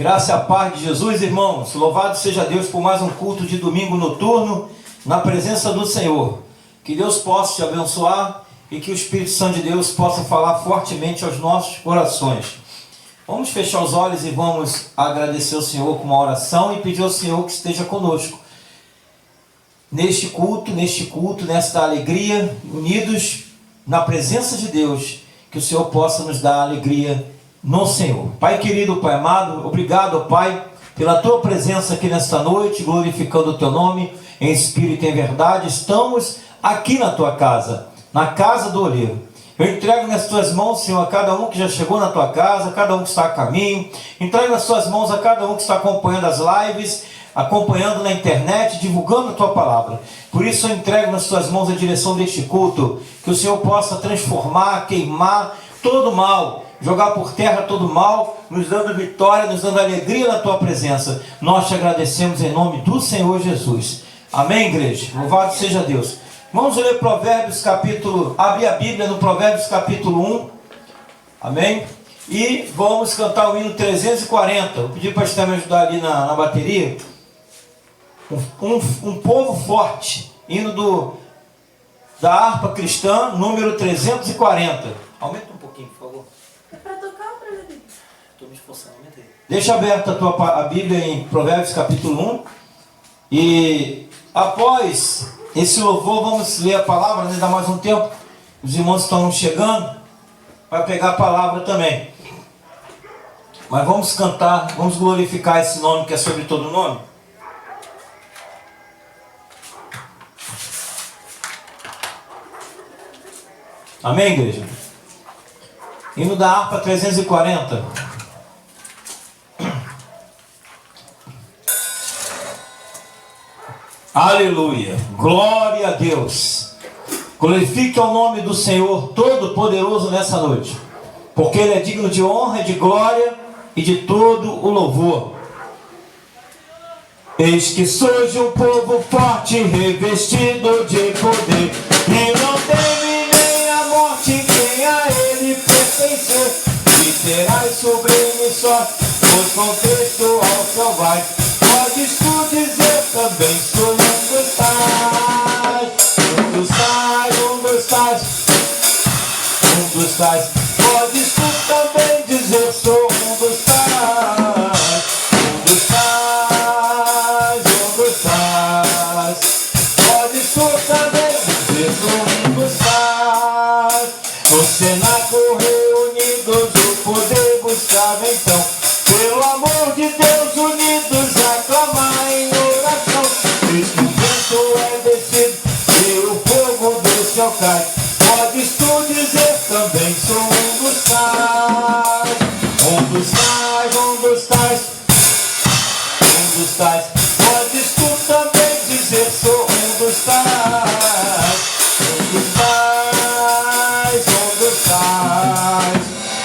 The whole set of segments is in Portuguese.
Graça e a paz de Jesus, irmãos. Louvado seja Deus por mais um culto de domingo noturno na presença do Senhor. Que Deus possa te abençoar e que o Espírito Santo de Deus possa falar fortemente aos nossos corações. Vamos fechar os olhos e vamos agradecer ao Senhor com uma oração e pedir ao Senhor que esteja conosco neste culto, nesta alegria, unidos na presença de Deus, que o Senhor possa nos dar alegria no Senhor. Pai querido, Pai amado, obrigado, Pai, pela Tua presença aqui nesta noite, glorificando o Teu nome em espírito e em verdade. Estamos aqui na Tua casa, na casa do oleiro. Eu entrego nas Tuas mãos, Senhor, a cada um que já chegou na Tua casa, a cada um que está a caminho. Entrego nas Tuas mãos a cada um que está acompanhando as lives, acompanhando na internet, divulgando a Tua palavra. Por isso eu entrego nas Tuas mãos a direção deste culto, que o Senhor possa transformar, queimar todo o mal, jogar por terra todo o mal, nos dando vitória, nos dando alegria na Tua presença. Nós te agradecemos em nome do Senhor Jesus. Amém, igreja? Louvado seja Deus. Vamos ler Provérbios capítulo... Abrir a Bíblia no Provérbios capítulo 1. Amém? E vamos cantar o hino 340. Eu pedi para a Esther me ajudar ali na bateria. Um povo forte. Hino da harpa cristã, número 340. Aumenta um pouquinho, por favor. É para tocar ou para ler? Estou me esforçando, aumentei. Deixa aberta a Bíblia em Provérbios capítulo 1. E após esse louvor, vamos ler a palavra, né? Dá mais um tempo. Os irmãos estão chegando para pegar a palavra também. Mas vamos cantar, vamos glorificar esse nome que é sobre todo nome. Amém, igreja? Hino da harpa 340. Aleluia, glória a Deus. Glorifique o nome do Senhor Todo-Poderoso nessa noite, porque Ele é digno de honra e de glória e de todo o louvor. Eis que surge um povo forte, revestido de poder, e não teme nem a morte quem a Ele pertencer. E terás sublime sorte, pois com Cristo ao céu vai. Podes tu dizer também, sou um dos tais, um dos tais, um dos tais, um dos tais. Podes tu também dizer, sou um dos tais, um dos tais, um dos tais. Podes tu também dizer, sou um dos tais. No cenáculo reunidos o poder buscava então, pelo amor de Deus unidos aclamar em oração. Diz que o vento é descido e o fogo do céu cai. Podes tu dizer também, sou um dos tais, um dos tais, um dos tais, um dos tais. Podes tu também dizer, sou um dos tais, um dos tais, um dos tais.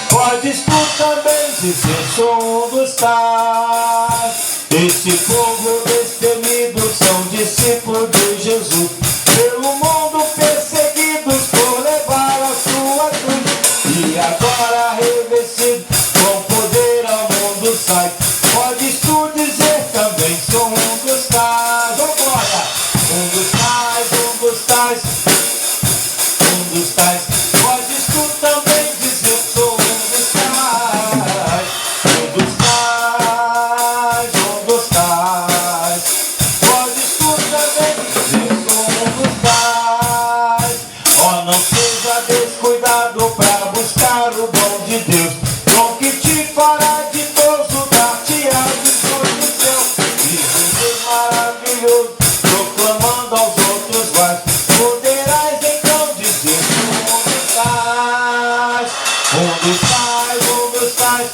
Podes tu também dizer, sou um dos tais. Esse povo destemido são discípulos de Jesus, pelo mundo perseguidos por levar a sua cruz, e agora revestido com poder ao mundo sai. Podes tu dizer também, sou um dos tais. Oh glória! Um dos tais, um dos tais, um dos tais. Podes tu também dizer, sou um dos tais, um dos tais, um dos tais. Podes tu também dizer, sou um dos tais. Oh, não seja descuidado para buscar o dom de Deus, dom que te fará ditoso, dar-te-á visões do céu. E Jesus maravilhoso, proclamando aos outros vais, poderás então dizer, sou um dos tais, um dos tais, um dos tais,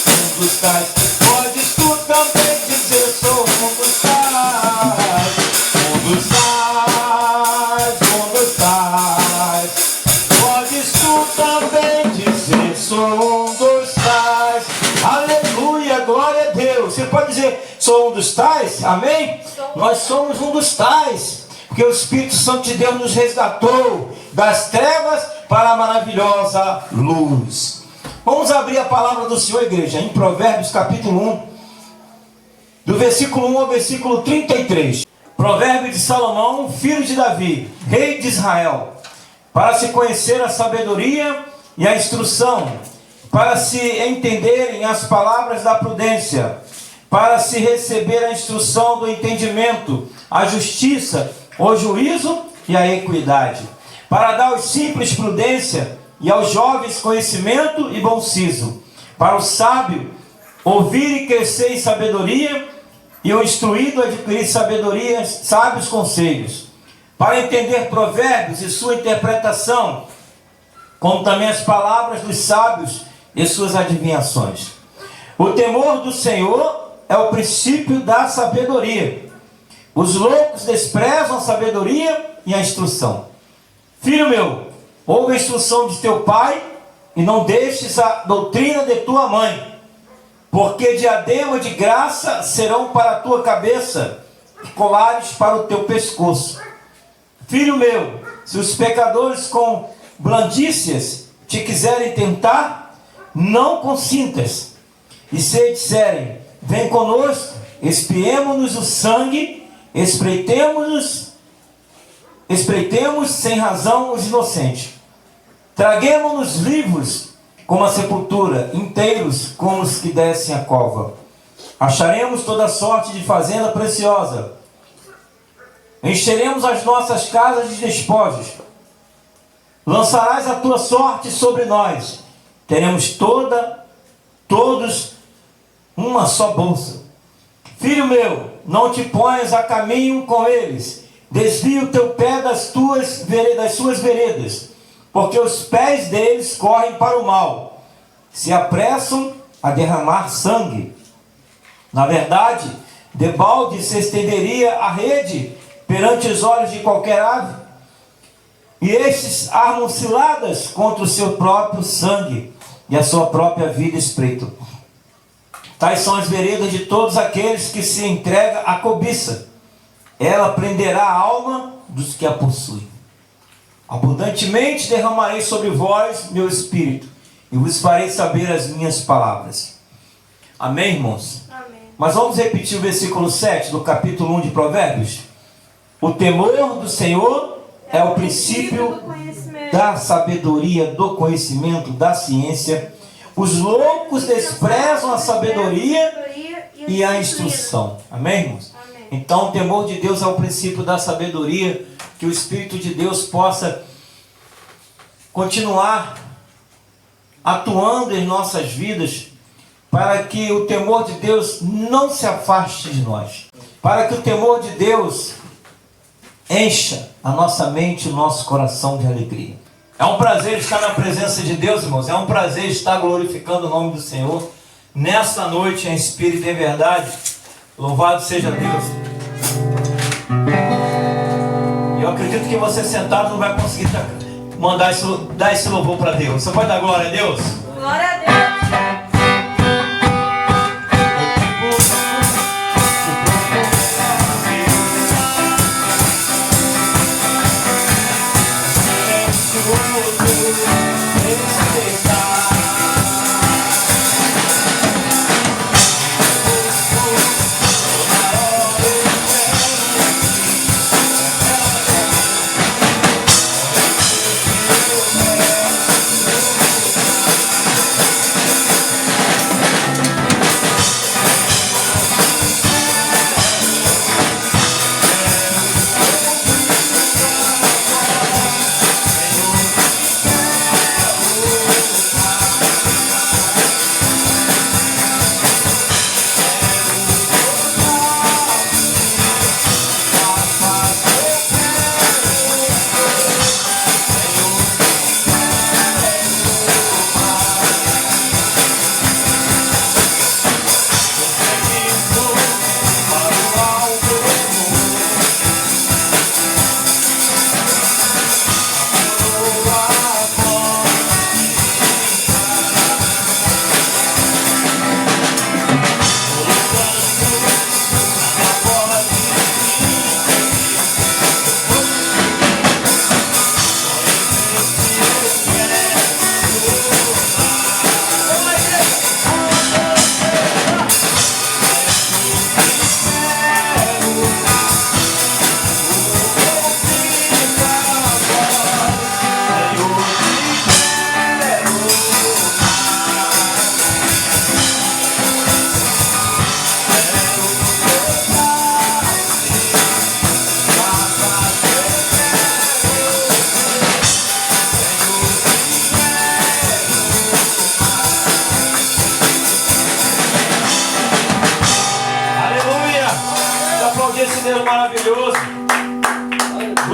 um dos tais. Podes tu também dizer, sou um dos tais, um dos tais, um dos tais. Podes tu também dizer, sou um dos tais. Aleluia, glória a Deus. Você pode dizer, sou um dos tais? Amém? Nós somos um dos tais, porque o Espírito Santo de Deus nos resgatou das trevas para a maravilhosa luz. Vamos abrir a palavra do Senhor, igreja, em Provérbios capítulo 1, do versículo 1 ao versículo 33. Provérbio de Salomão, filho de Davi, rei de Israel, para se conhecer a sabedoria e a instrução, para se entenderem as palavras da prudência, para se receber a instrução do entendimento, a justiça, o juízo e a equidade, para dar aos simples prudência e aos jovens conhecimento e bom siso, para o sábio ouvir e crescer em sabedoria, e o instruído adquirir sabedoria, sábios conselhos, para entender provérbios e sua interpretação, como também as palavras dos sábios e suas adivinhações. O temor do Senhor é o princípio da sabedoria. Os loucos desprezam a sabedoria e a instrução. Filho meu, ouve a instrução de teu pai e não deixes a doutrina de tua mãe, porque diadema de graça serão para a tua cabeça e colares para o teu pescoço. Filho meu, se os pecadores com blandícias te quiserem tentar, não consintas. E se disserem, vem conosco, espiemos-nos o sangue, espreitemos sem razão os inocentes. Traguemos-nos vivos como a sepultura, inteiros como os que descem a cova. Acharemos toda sorte de fazenda preciosa. Encheremos as nossas casas de despojos. Lançarás a tua sorte sobre nós. Teremos todos uma só bolsa. Filho meu, não te ponhas a caminho com eles. Desvia o teu pé das suas veredas, porque os pés deles correm para o mal, se apressam a derramar sangue. Na verdade, debalde se estenderia a rede perante os olhos de qualquer ave, e estes armam ciladas contra o seu próprio sangue e a sua própria vida espreitam. Tais são as veredas de todos aqueles que se entregam à cobiça. Ela prenderá a alma dos que a possuem. Abundantemente derramarei sobre vós meu espírito, e vos farei saber as minhas palavras. Amém, irmãos? Amém. Mas vamos repetir o versículo 7 do capítulo 1 de Provérbios. O temor do Senhor é o princípio da sabedoria, do conhecimento, da ciência. Os loucos desprezam a sabedoria e a instrução. Amém, irmãos? Amém. Então o temor de Deus é o princípio da sabedoria, que o Espírito de Deus possa continuar atuando em nossas vidas, para que o temor de Deus não se afaste de nós, para que o temor de Deus encha a nossa mente e o nosso coração de alegria. É um prazer estar na presença de Deus, irmãos. É um prazer estar glorificando o nome do Senhor nesta noite em espírito e em verdade. Louvado seja Deus. Eu acredito que você sentado não vai conseguir dar esse louvor para Deus. Você pode dar glória a Deus? Glória a Deus.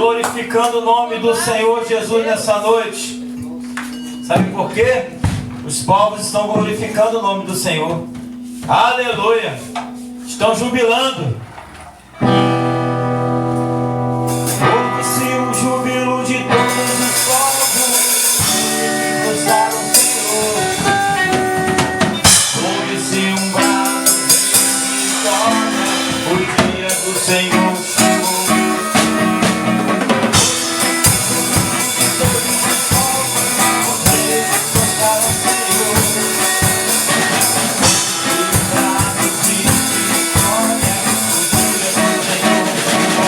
glorificando o nome do Senhor Jesus nessa noite. Sabe por quê? Os povos estão glorificando o nome do Senhor. Aleluia! Estão jubilando. Ouve-se o júbilo de todos os povos que gostaram do Senhor. Ouve-se um brado de vitória, o dia do Senhor chegou. Todos os povos gostaram do Senhor. Um brado de vitória, o dia do Senhor chegou.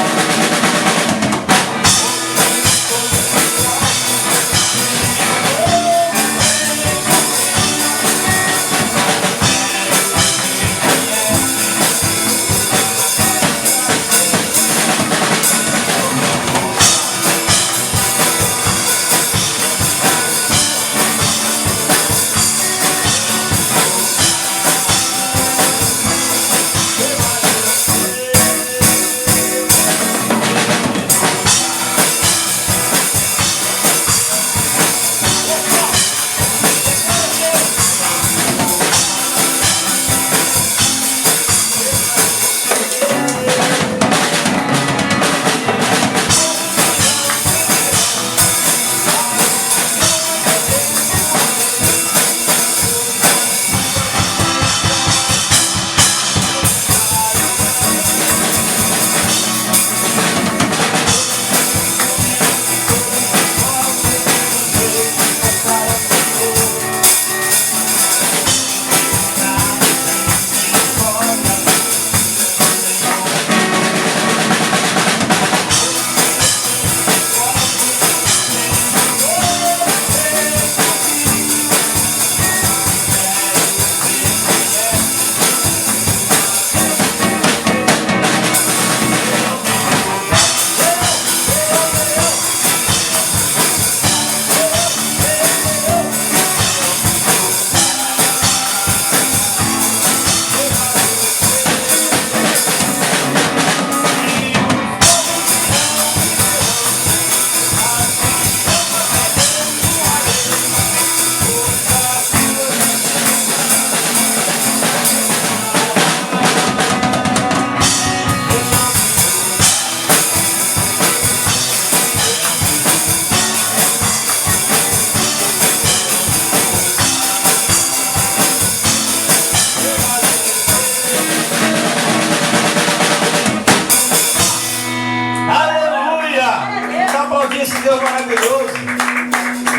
Esse Deus maravilhoso,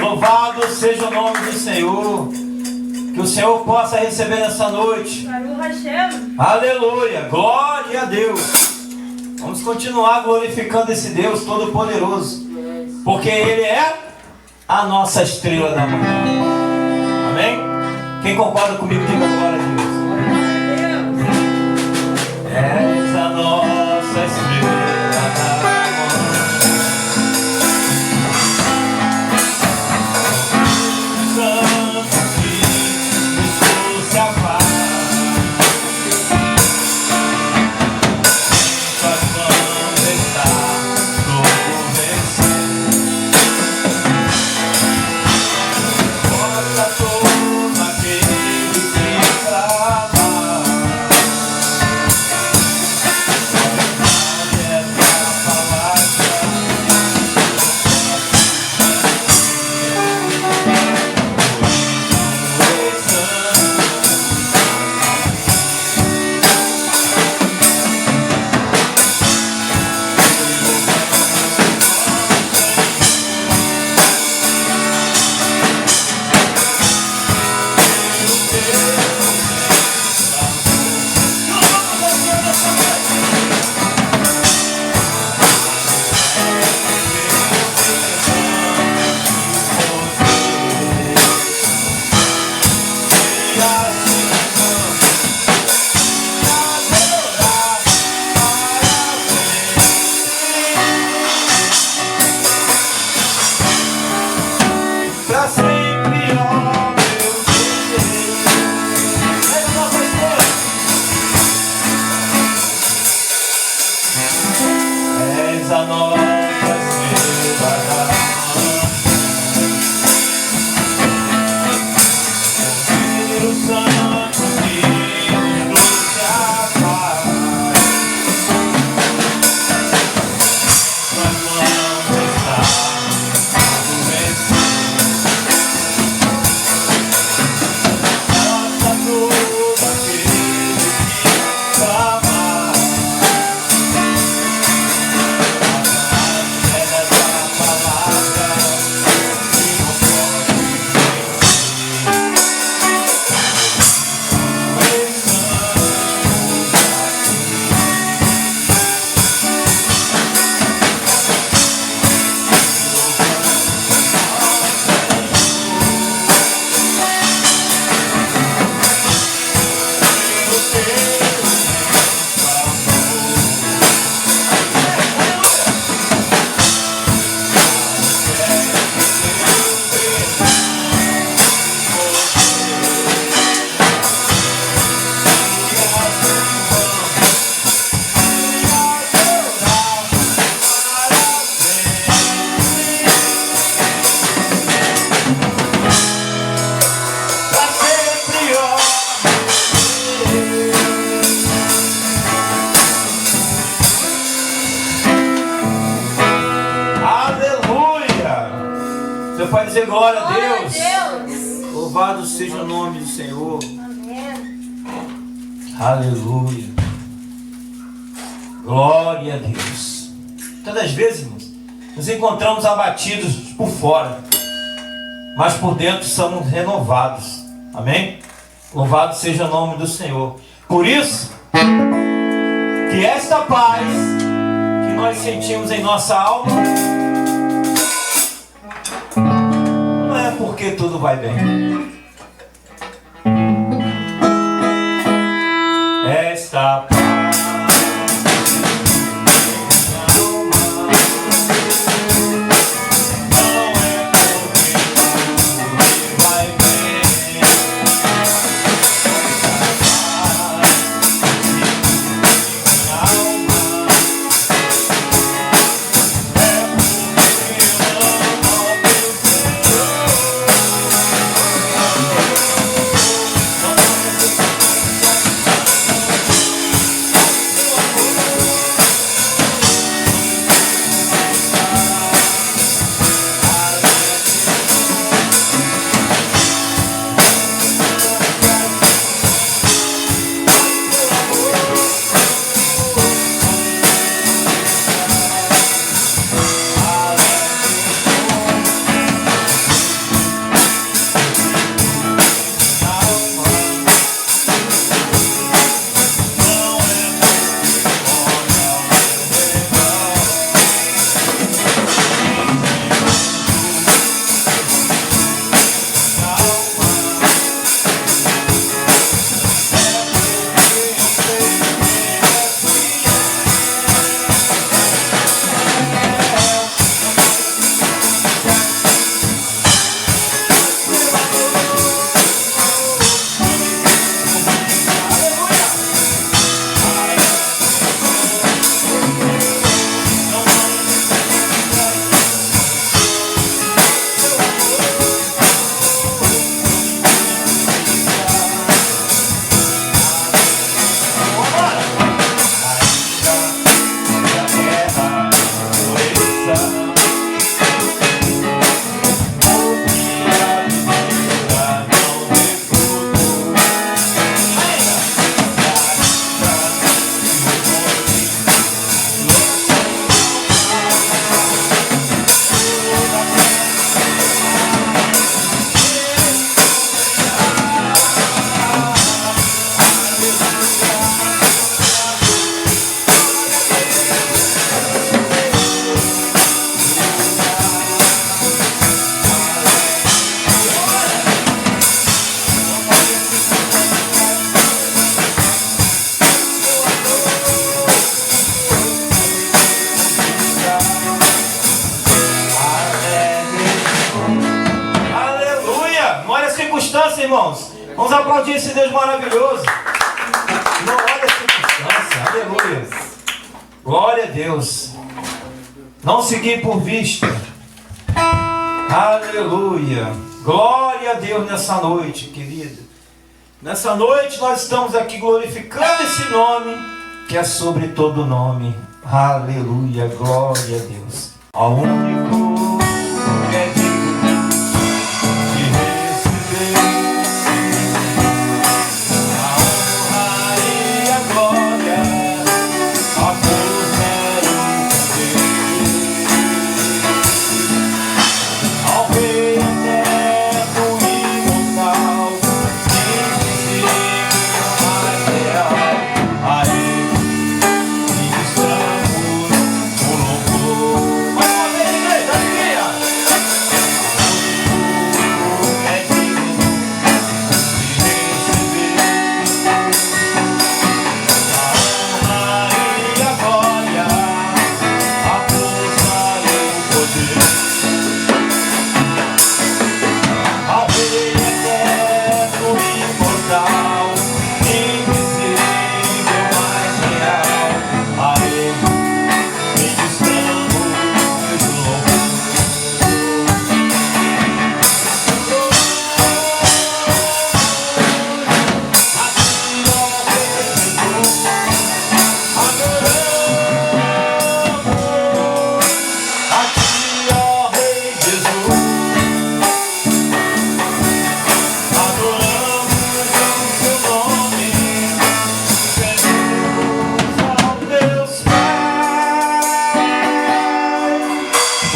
louvado seja o nome do Senhor, que o Senhor possa receber nessa noite. Aleluia, glória a Deus. Vamos continuar glorificando esse Deus Todo-Poderoso, porque Ele é a nossa estrela da manhã. Amém? Quem concorda comigo, diga glória a Deus. És a nossa estrela da manhã. Você pode dizer glória a Glória a Deus. Deus. Louvado seja o nome do Senhor. Amém. Aleluia. Glória a Deus. Todas as vezes, irmãos, nos encontramos abatidos por fora, mas por dentro somos renovados. Amém? Louvado seja o nome do Senhor. Por isso, que esta paz que nós sentimos em nossa alma não é porque tudo vai bem. Esta paz irmãos, vamos aplaudir esse Deus maravilhoso. Não olha a circunstância, aleluia. Glória a Deus. Não seguir por vista. Aleluia. Glória a Deus nessa noite, querido. Nessa noite nós estamos aqui glorificando esse nome que é sobre todo nome. Aleluia, glória a Deus. Ao único que é digno de receber a honra e a glória, a força e o poder. Ao Rei eterno e imortal, invisível, mas real, a Ele ministramos o louvor. Mais uma vez, igreja.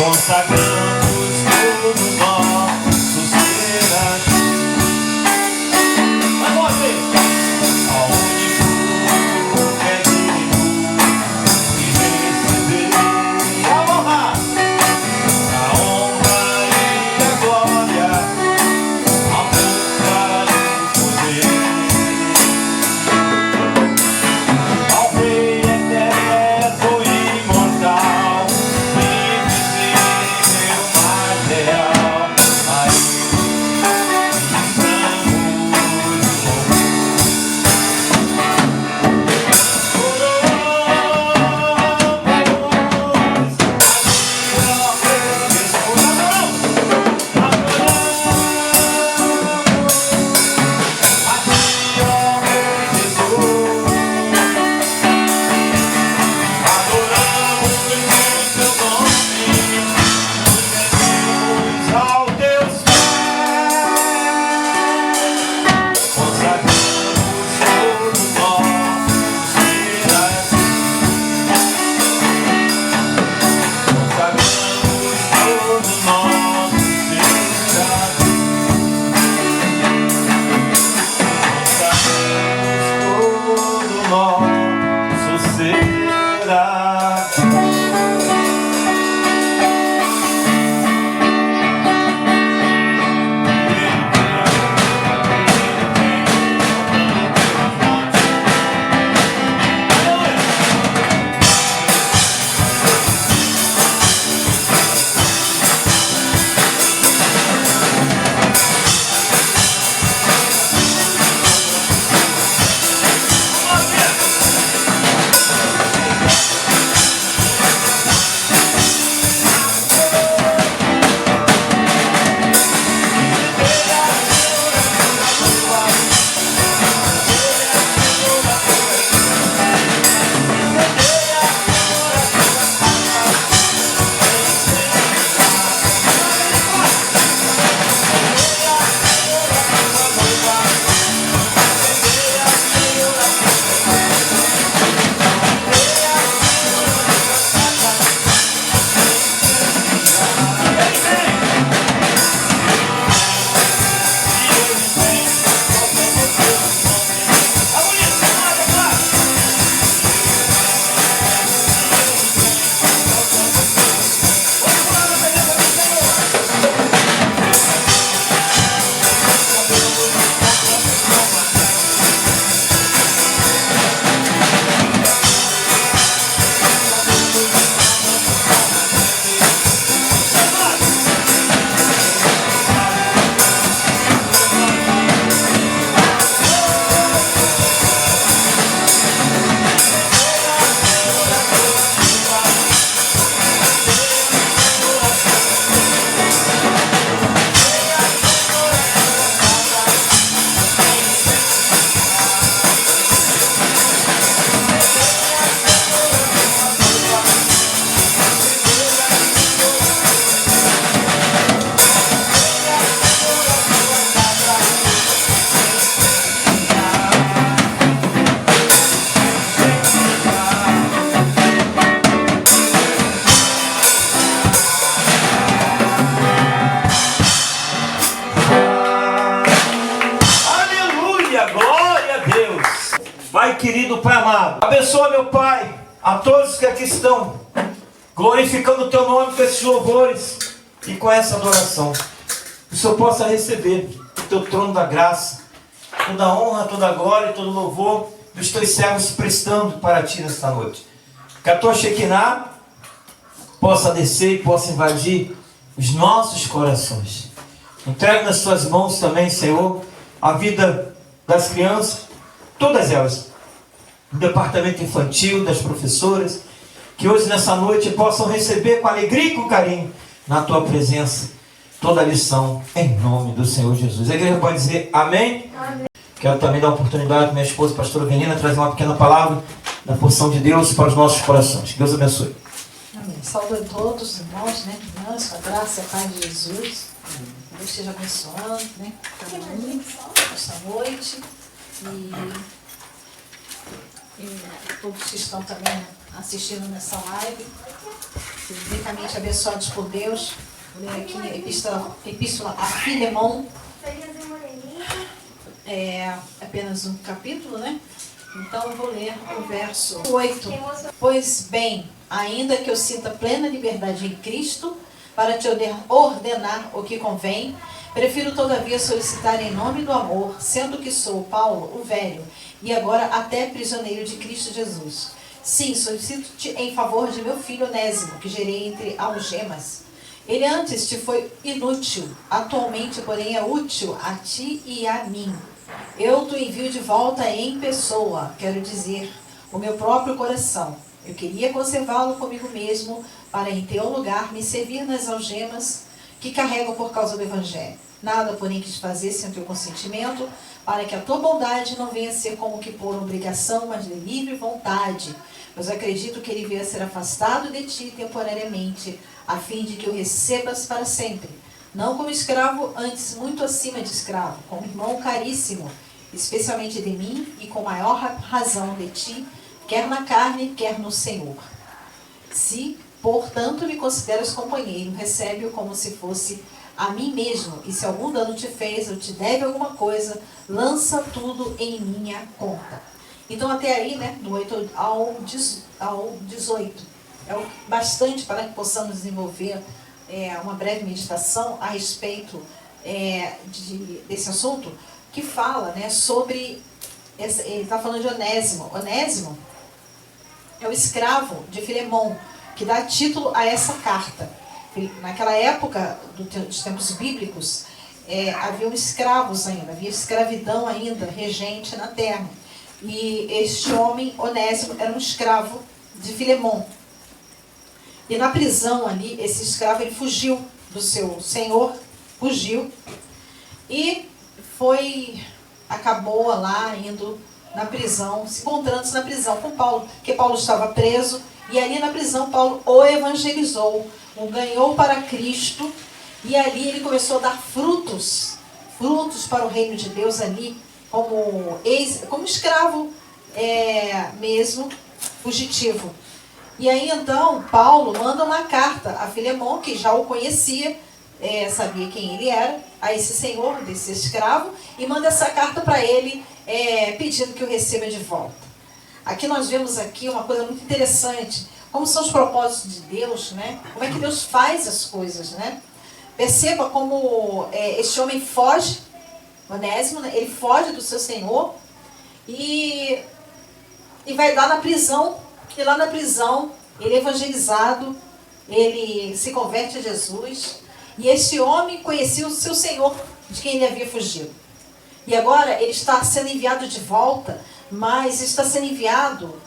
Consagramos todo nosso ser a ti. Vamos ver. Ao único que é digno de receber a honra e a glória, a força e o poder. Ao Rei eterno e imortal, invisível, mas real, a Ele estamos Pai querido, Pai amado, abençoa, meu Pai, a todos que aqui estão, glorificando o Teu nome com esses louvores e com essa adoração. Que o Senhor possa receber o Teu trono da graça, toda a honra, toda a glória e todo o louvor dos Teus servos prestando para Ti nesta noite. Que a Tua Shekinah possa descer e possa invadir os nossos corações. Entregue nas Tuas mãos também, Senhor, a vida das crianças, todas elas, do departamento infantil, das professoras, que hoje nessa noite possam receber com alegria e com carinho na Tua presença toda a lição, em nome do Senhor Jesus. A igreja pode dizer amém? Amém. Quero também dar a oportunidade para minha esposa, a pastora Venina, trazer uma pequena palavra da porção de Deus para os nossos corações. Que Deus abençoe. Amém. Saúdo a todos os irmãos, né? Irmãs, com a graça e a paz de Jesus. Deus esteja abençoando, né? Esta noite. E todos que estão também assistindo nessa live. ricamente abençoados por Deus. Vou ler aqui a epístola a Filemon. É apenas um capítulo, né? Então eu vou ler o verso 8. Pois bem, ainda que eu sinta plena liberdade em Cristo para te ordenar o que convém, prefiro todavia solicitar em nome do amor, sendo que sou Paulo, o velho, e agora até prisioneiro de Cristo Jesus. Sim, solicito-te em favor de meu filho Onésimo, que gerei entre algemas. Ele antes te foi inútil, atualmente, porém, é útil a ti e a mim. Eu te envio de volta em pessoa, quero dizer, o meu próprio coração. Eu queria conservá-lo comigo mesmo, para em teu lugar me servir nas algemas que carrego por causa do Evangelho. Nada, porém, quis fazer sem o teu consentimento, para que a tua bondade não venha a ser como que por obrigação, mas de livre vontade. Pois acredito que ele venha a ser afastado de ti temporariamente, a fim de que o recebas para sempre. Não como escravo, antes muito acima de escravo, como irmão caríssimo, especialmente de mim e com maior razão de ti, quer na carne, quer no Senhor. Se, portanto, me consideras companheiro, recebe-o como se fosse a mim mesmo, e se algum dano te fez ou te deve alguma coisa, lança tudo em minha conta. Então até aí, né, do 8 ao 18, é bastante para que possamos desenvolver uma breve meditação a respeito desse assunto, que fala, né, sobre, ele está falando de Onésimo. Onésimo é o escravo de Filemon, que dá título a essa carta. Naquela época dos tempos bíblicos, haviam escravos ainda, havia escravidão ainda regente na terra. E este homem, Onésimo, era um escravo de Filemon. E na prisão ali, esse escravo, ele fugiu do seu senhor, fugiu, e acabou lá indo na prisão, se encontrando-se na prisão com Paulo, porque Paulo estava preso, e ali na prisão Paulo o evangelizou, o ganhou para Cristo, e ali ele começou a dar frutos para o reino de Deus ali, como escravo mesmo, fugitivo. E aí então Paulo manda uma carta a Filemon, que já o conhecia, sabia quem ele era, a esse senhor, desse escravo, e manda essa carta para ele, pedindo que o receba de volta. Aqui nós vemos aqui uma coisa muito interessante, como são os propósitos de Deus, né? Como é que Deus faz as coisas, né? Perceba como este homem foge, Onésimo, né? Ele foge do seu senhor e vai dar na prisão, e lá na prisão ele é evangelizado, ele se converte a Jesus, e esse homem conhecia o seu senhor, de quem ele havia fugido. E agora ele está sendo enviado de volta, mas está sendo enviado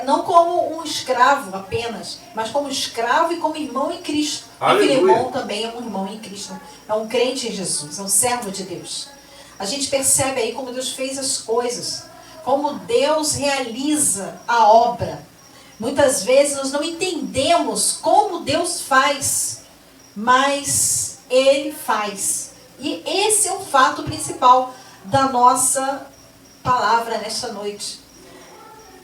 não como um escravo apenas, mas como escravo e como irmão em Cristo. E Filemon também é um irmão em Cristo, é um crente em Jesus, é um servo de Deus. A gente percebe aí como Deus fez as coisas, como Deus realiza a obra. Muitas vezes nós não entendemos como Deus faz, mas Ele faz. E esse é o fato principal da nossa palavra nesta noite.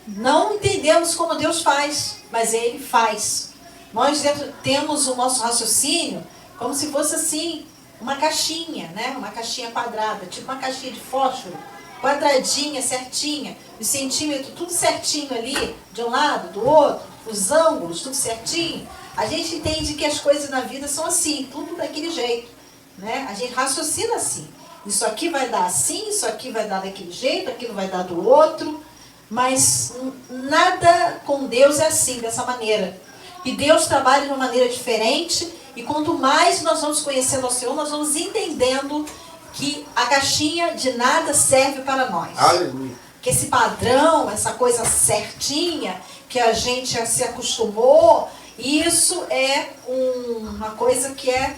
Não entendemos como Deus faz, mas Ele faz. Nós temos o nosso raciocínio como se fosse assim, uma caixinha, né? Uma caixinha quadrada, tipo uma caixinha de fósforo, quadradinha, certinha, os centímetros tudo certinho ali, de um lado, do outro, os ângulos, tudo certinho. A gente entende que as coisas na vida são assim, tudo daquele jeito, né? A gente raciocina assim. Isso aqui vai dar assim, isso aqui vai dar daquele jeito, aquilo vai dar do outro. Mas nada com Deus é assim, dessa maneira. E Deus trabalha de uma maneira diferente. E quanto mais nós vamos conhecendo ao Senhor, nós vamos entendendo que a caixinha de nada serve para nós. Aleluia. Que esse padrão, essa coisa certinha, que a gente se acostumou, isso é uma coisa que é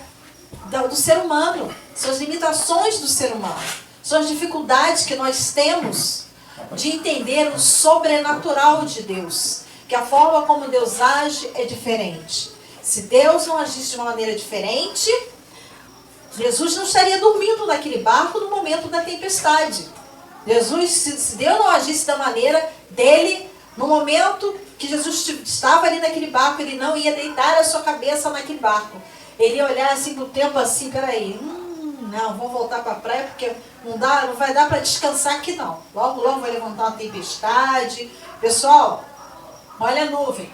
do ser humano. São as limitações do ser humano. São as dificuldades que nós temos de entender o sobrenatural de Deus. Que a forma como Deus age é diferente. Se Deus não agisse de uma maneira diferente, Jesus não estaria dormindo naquele barco no momento da tempestade. Se Deus não agisse da maneira dele, no momento que Jesus estava ali naquele barco, ele não ia deitar a sua cabeça naquele barco. Ele ia olhar assim pro tempo assim, peraí, não, vou voltar para a praia porque não vai dar para descansar aqui não. Logo, logo vai levantar uma tempestade. Pessoal, olha a nuvem,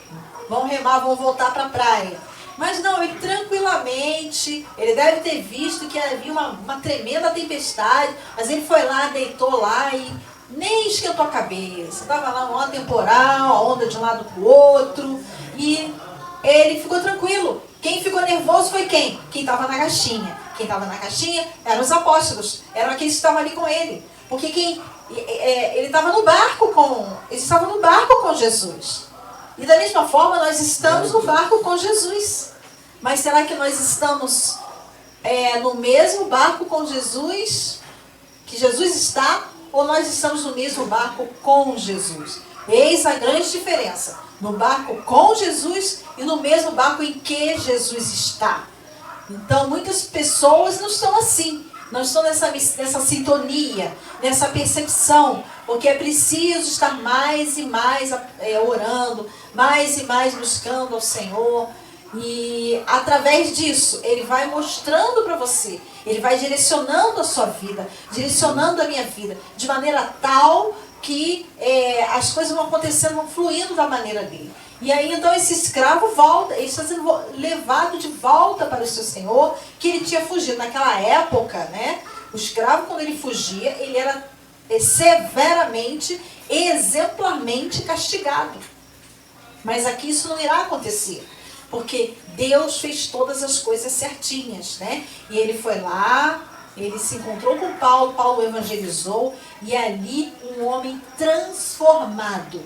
vamos remar, vamos voltar para a praia. Mas não, ele tranquilamente, ele deve ter visto que havia uma tremenda tempestade, mas ele foi lá, deitou lá e nem esquentou a cabeça. Estava lá uma temporal, a onda de um lado para o outro, e ele ficou tranquilo. Quem ficou nervoso foi quem? Quem estava na caixinha. Quem estava na caixinha eram os apóstolos, eram aqueles que estavam ali com ele. Porque ele estava no barco com Jesus. E da mesma forma nós estamos no barco com Jesus. Mas será que nós estamos no mesmo barco com Jesus que Jesus está? Ou nós estamos no mesmo barco com Jesus? Eis a grande diferença. No barco com Jesus e no mesmo barco em que Jesus está. Então muitas pessoas não estão assim. Não estão nessa sintonia, nessa percepção. Porque é preciso estar mais e mais orando, mais e mais buscando ao Senhor. E através disso, Ele vai mostrando para você, Ele vai direcionando a sua vida, direcionando a minha vida, de maneira tal que as coisas vão acontecendo, vão fluindo da maneira dele. E aí então esse escravo volta, ele está sendo levado de volta para o seu senhor, que ele tinha fugido. Naquela época, né, o escravo, quando ele fugia, ele era severamente, exemplarmente castigado. Mas aqui isso não irá acontecer. Porque Deus fez todas as coisas certinhas, né? E ele foi lá, ele se encontrou com Paulo, Paulo evangelizou, e ali um homem transformado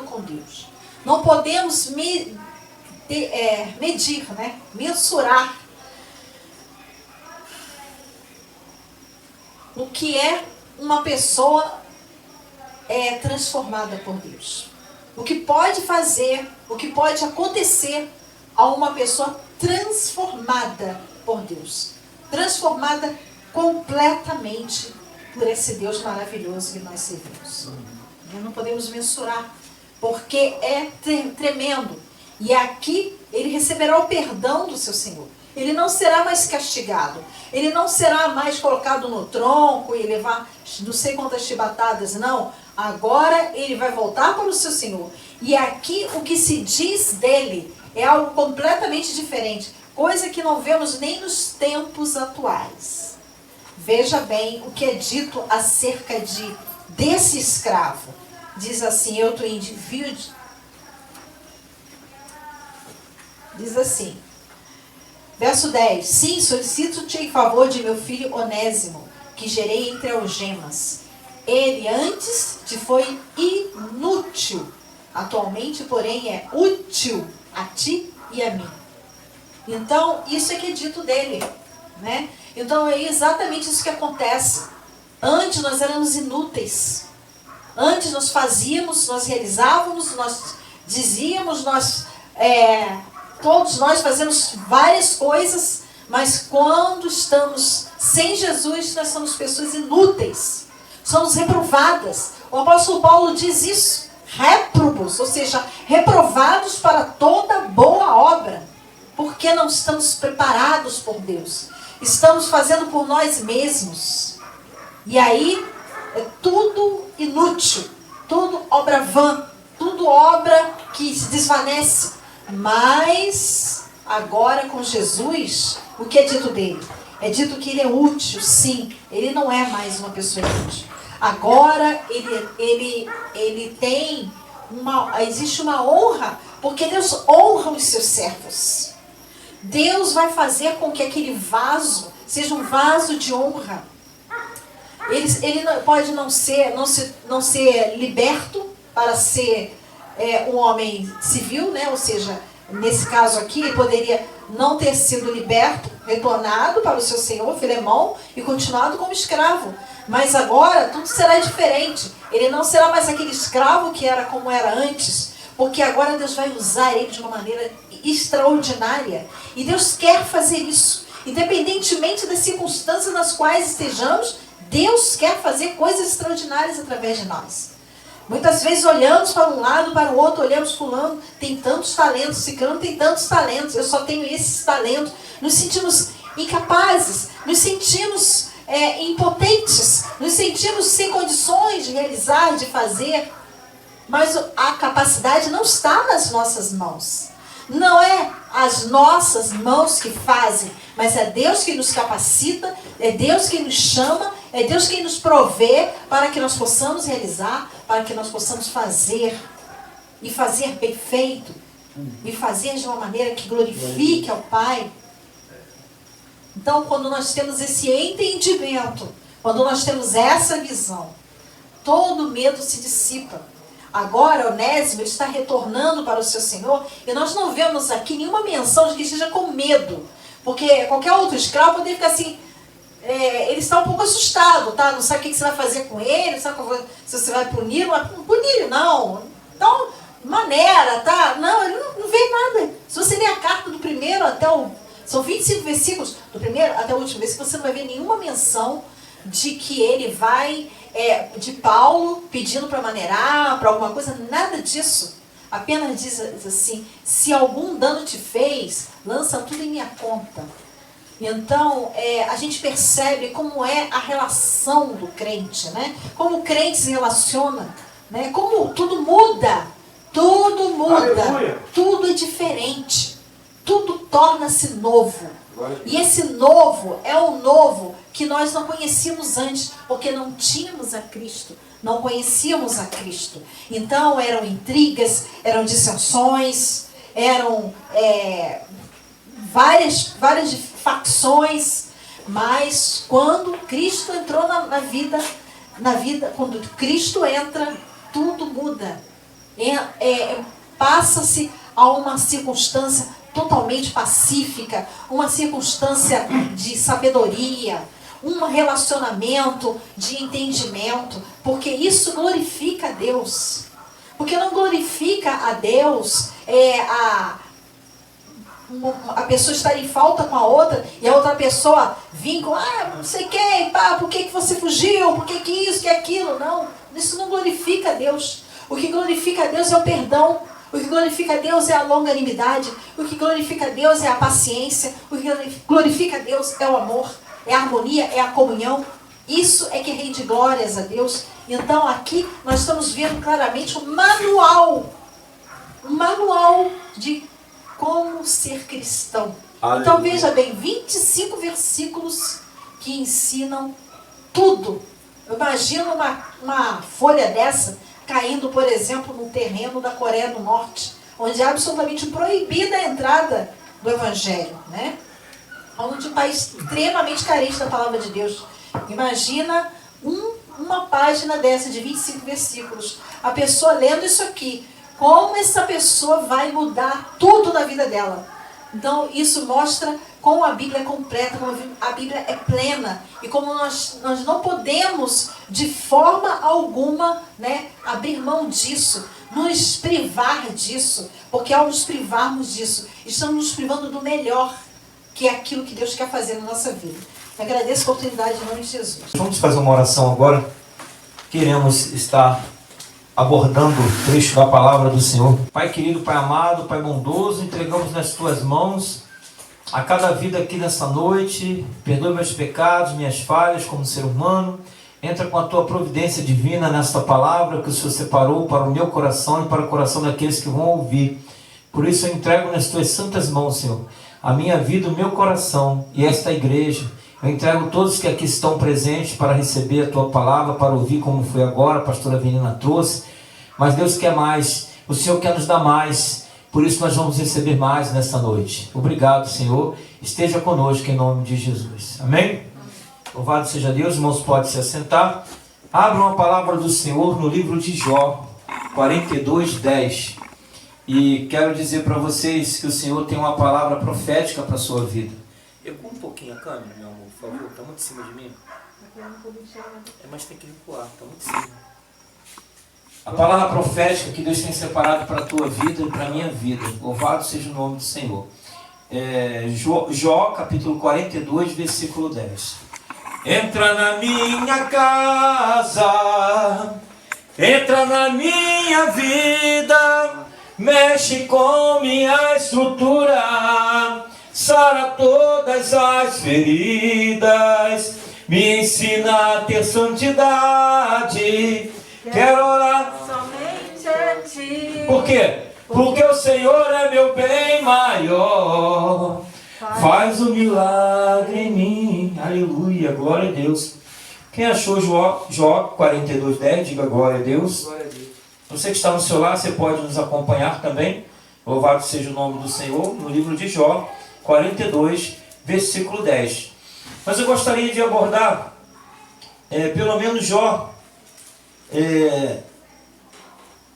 com Deus. Não podemos medir, né? Mensurar o que é uma pessoa transformada por Deus. O que pode fazer, o que pode acontecer a uma pessoa transformada por Deus. Transformada completamente por esse Deus maravilhoso que nós servimos. Não podemos mensurar, porque é tremendo. E aqui ele receberá o perdão do seu Senhor. Ele não será mais castigado. Ele não será mais colocado no tronco e levar não sei quantas chibatadas, não. Agora ele vai voltar para o seu Senhor. E aqui o que se diz dele é algo completamente diferente. Coisa que não vemos nem nos tempos atuais. Veja bem o que é dito acerca desse escravo. Diz assim, diz assim, verso 10. Sim, solicito-te em favor de meu filho Onésimo, que gerei entre algemas. Ele antes te foi inútil, atualmente, porém, é útil a ti e a mim. Então, isso é que é dito dele, né? Então, é exatamente isso que acontece. Antes nós éramos inúteis. Antes nós fazíamos, nós realizávamos, nós dizíamos, todos nós fazemos várias coisas, mas quando estamos sem Jesus, nós somos pessoas inúteis. Somos reprovadas. O apóstolo Paulo diz isso. Réprobos, ou seja, reprovados para toda boa obra. Porque não estamos preparados por Deus. Estamos fazendo por nós mesmos. E aí, é tudo inútil. Tudo obra vã. Tudo obra que se desvanece. Mas, agora com Jesus, o que é dito dele? É dito que ele é útil, sim. Ele não é mais uma pessoa inútil. Agora ele tem existe uma honra, porque Deus honra os seus servos. Deus vai fazer com que aquele vaso seja um vaso de honra. Ele pode não ser liberto para ser um homem civil, né? Ou seja, nesse caso aqui, ele poderia não ter sido liberto, retornado para o seu senhor, Filemão, e continuado como escravo. Mas agora tudo será diferente. Ele não será mais aquele escravo que era como era antes, porque agora Deus vai usar ele de uma maneira extraordinária. E Deus quer fazer isso. Independentemente das circunstâncias nas quais estejamos, Deus quer fazer coisas extraordinárias através de nós. Muitas vezes olhamos para um lado, para o outro, olhamos fulano, tem tantos talentos, ciclano tem tantos talentos, eu só tenho esses talentos. Nos sentimos incapazes, nos sentimos impotentes, nos sentimos sem condições de realizar, de fazer. Mas a capacidade não está nas nossas mãos. Não é as nossas mãos que fazem, mas é Deus que nos capacita, é Deus que nos chama, é Deus que nos provê para que nós possamos realizar, para que nós possamos fazer, e fazer bem feito, e fazer de uma maneira que glorifique ao Pai. Então, quando nós temos esse entendimento, quando nós temos essa visão, todo medo se dissipa. Agora, Onésimo está retornando para o seu Senhor, e nós não vemos aqui nenhuma menção de que esteja com medo, porque qualquer outro escravo poderia ficar assim, ele está um pouco assustado, tá? Não sabe o que você vai fazer com ele, não sabe se você vai punir, não vai punir, não. Então, maneira, tá? Não, ele não vê nada. Se você ler a carta do primeiro até o... São 25 versículos, do primeiro até o último versículo, você não vai ver nenhuma menção de que ele vai, de Paulo, pedindo para maneirar, para alguma coisa, nada disso. Apenas diz assim, se algum dano te fez, lança tudo em minha conta. Então, a gente percebe como é a relação do crente, né? Como o crente se relaciona, né? Como tudo muda, aleluia. Tudo é diferente, tudo torna-se novo. E esse novo é o novo que nós não conhecíamos antes, porque não tínhamos a Cristo, não conhecíamos a Cristo. Então eram intrigas, eram dissensões, eram várias facções, mas quando Cristo entrou na vida, quando Cristo entra, tudo muda. Passa-se a uma circunstância totalmente pacífica, uma circunstância de sabedoria, um relacionamento de entendimento, porque isso glorifica a Deus. Porque não glorifica a Deus a pessoa estar em falta com a outra e a outra pessoa vir com, não sei quem, pá, por que você fugiu, por que isso, que aquilo, não. Isso não glorifica a Deus. O que glorifica a Deus é o perdão. O que glorifica a Deus é a longanimidade. O que glorifica a Deus é a paciência. O que glorifica a Deus é o amor, é a harmonia, é a comunhão. Isso é que rende glórias a Deus. Então aqui nós estamos vendo claramente um manual de como ser cristão. Aleluia. Então veja bem, 25 versículos que ensinam tudo. Eu imagino uma folha dessa caindo, por exemplo, no terreno da Coreia do Norte, onde é absolutamente proibida a entrada do Evangelho, né? Onde um país extremamente carente da palavra de Deus. Imagina uma página dessa de 25 versículos. A pessoa lendo isso aqui, como essa pessoa vai mudar tudo na vida dela. Então, isso mostra como a Bíblia é completa, como a Bíblia é plena. E como nós não podemos, de forma alguma, né, abrir mão disso, nos privar disso. Porque ao nos privarmos disso, estamos nos privando do melhor, que é aquilo que Deus quer fazer na nossa vida. Eu agradeço a oportunidade em nome de Jesus. Vamos fazer uma oração agora. Queremos estar abordando o trecho da palavra do Senhor. Pai querido, Pai amado, Pai bondoso, entregamos nas Tuas mãos a cada vida aqui nessa noite. Perdoa meus pecados, minhas falhas como ser humano. Entra com a Tua providência divina nesta palavra que o Senhor separou para o meu coração e para o coração daqueles que vão ouvir. Por isso eu entrego nas Tuas santas mãos, Senhor, a minha vida, o meu coração e esta igreja. Eu entrego todos que aqui estão presentes para receber a Tua palavra, para ouvir como foi agora, a pastora Avelina trouxe. Mas Deus quer mais, o Senhor quer nos dar mais, por isso nós vamos receber mais nessa noite. Obrigado, Senhor, esteja conosco em nome de Jesus. Amém? Louvado seja Deus, irmãos, pode se assentar. Abram a palavra do Senhor no livro de Jó, 42:10. E quero dizer para vocês que o Senhor tem uma palavra profética para a sua vida. Recua um pouquinho a câmera, meu amor, por favor. Está muito em cima de mim. Mas tem que recuar, está muito em cima. A palavra profética que Deus tem separado para a tua vida e para a minha vida. Louvado seja o nome do Senhor. Jó, capítulo 42, versículo 10. Entra na minha casa, entra na minha vida, mexe com minha estrutura, sara todas as feridas, me ensina a ter santidade. Quero orar somente a ti. Por quê? Porque o Senhor é meu bem maior. Faz um milagre em mim. Aleluia, glória a Deus. Quem achou Jó 42:10, diga glória a Deus. Glória a Deus. Você que está no celular, você pode nos acompanhar também. Louvado seja o nome do Senhor, no livro de Jó 42, versículo 10. Mas eu gostaria de abordar, pelo menos Jó,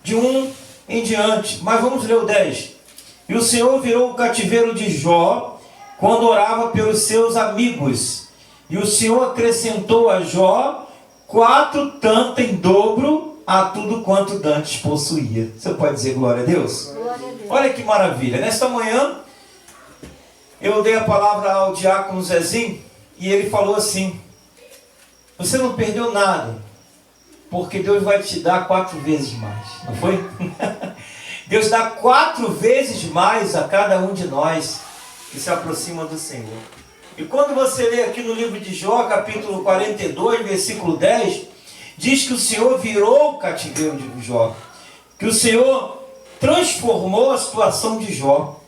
de 1 em diante. Mas vamos ler o 10. E o Senhor virou o cativeiro de Jó quando orava pelos seus amigos. E o Senhor acrescentou a Jó 4 tanto em dobro a tudo quanto dantes possuía. Você pode dizer glória a Deus? Glória a Deus. Olha que maravilha. Nesta manhã, eu dei a palavra ao diácono Zezinho e ele falou assim: você não perdeu nada, porque Deus vai te dar 4 vezes mais. Não foi? Deus dá 4 vezes mais a cada um de nós que se aproxima do Senhor. E quando você lê aqui no livro de Jó, capítulo 42, versículo 10, diz que o Senhor virou o cativeiro de Jó, que o Senhor transformou a situação de Jó.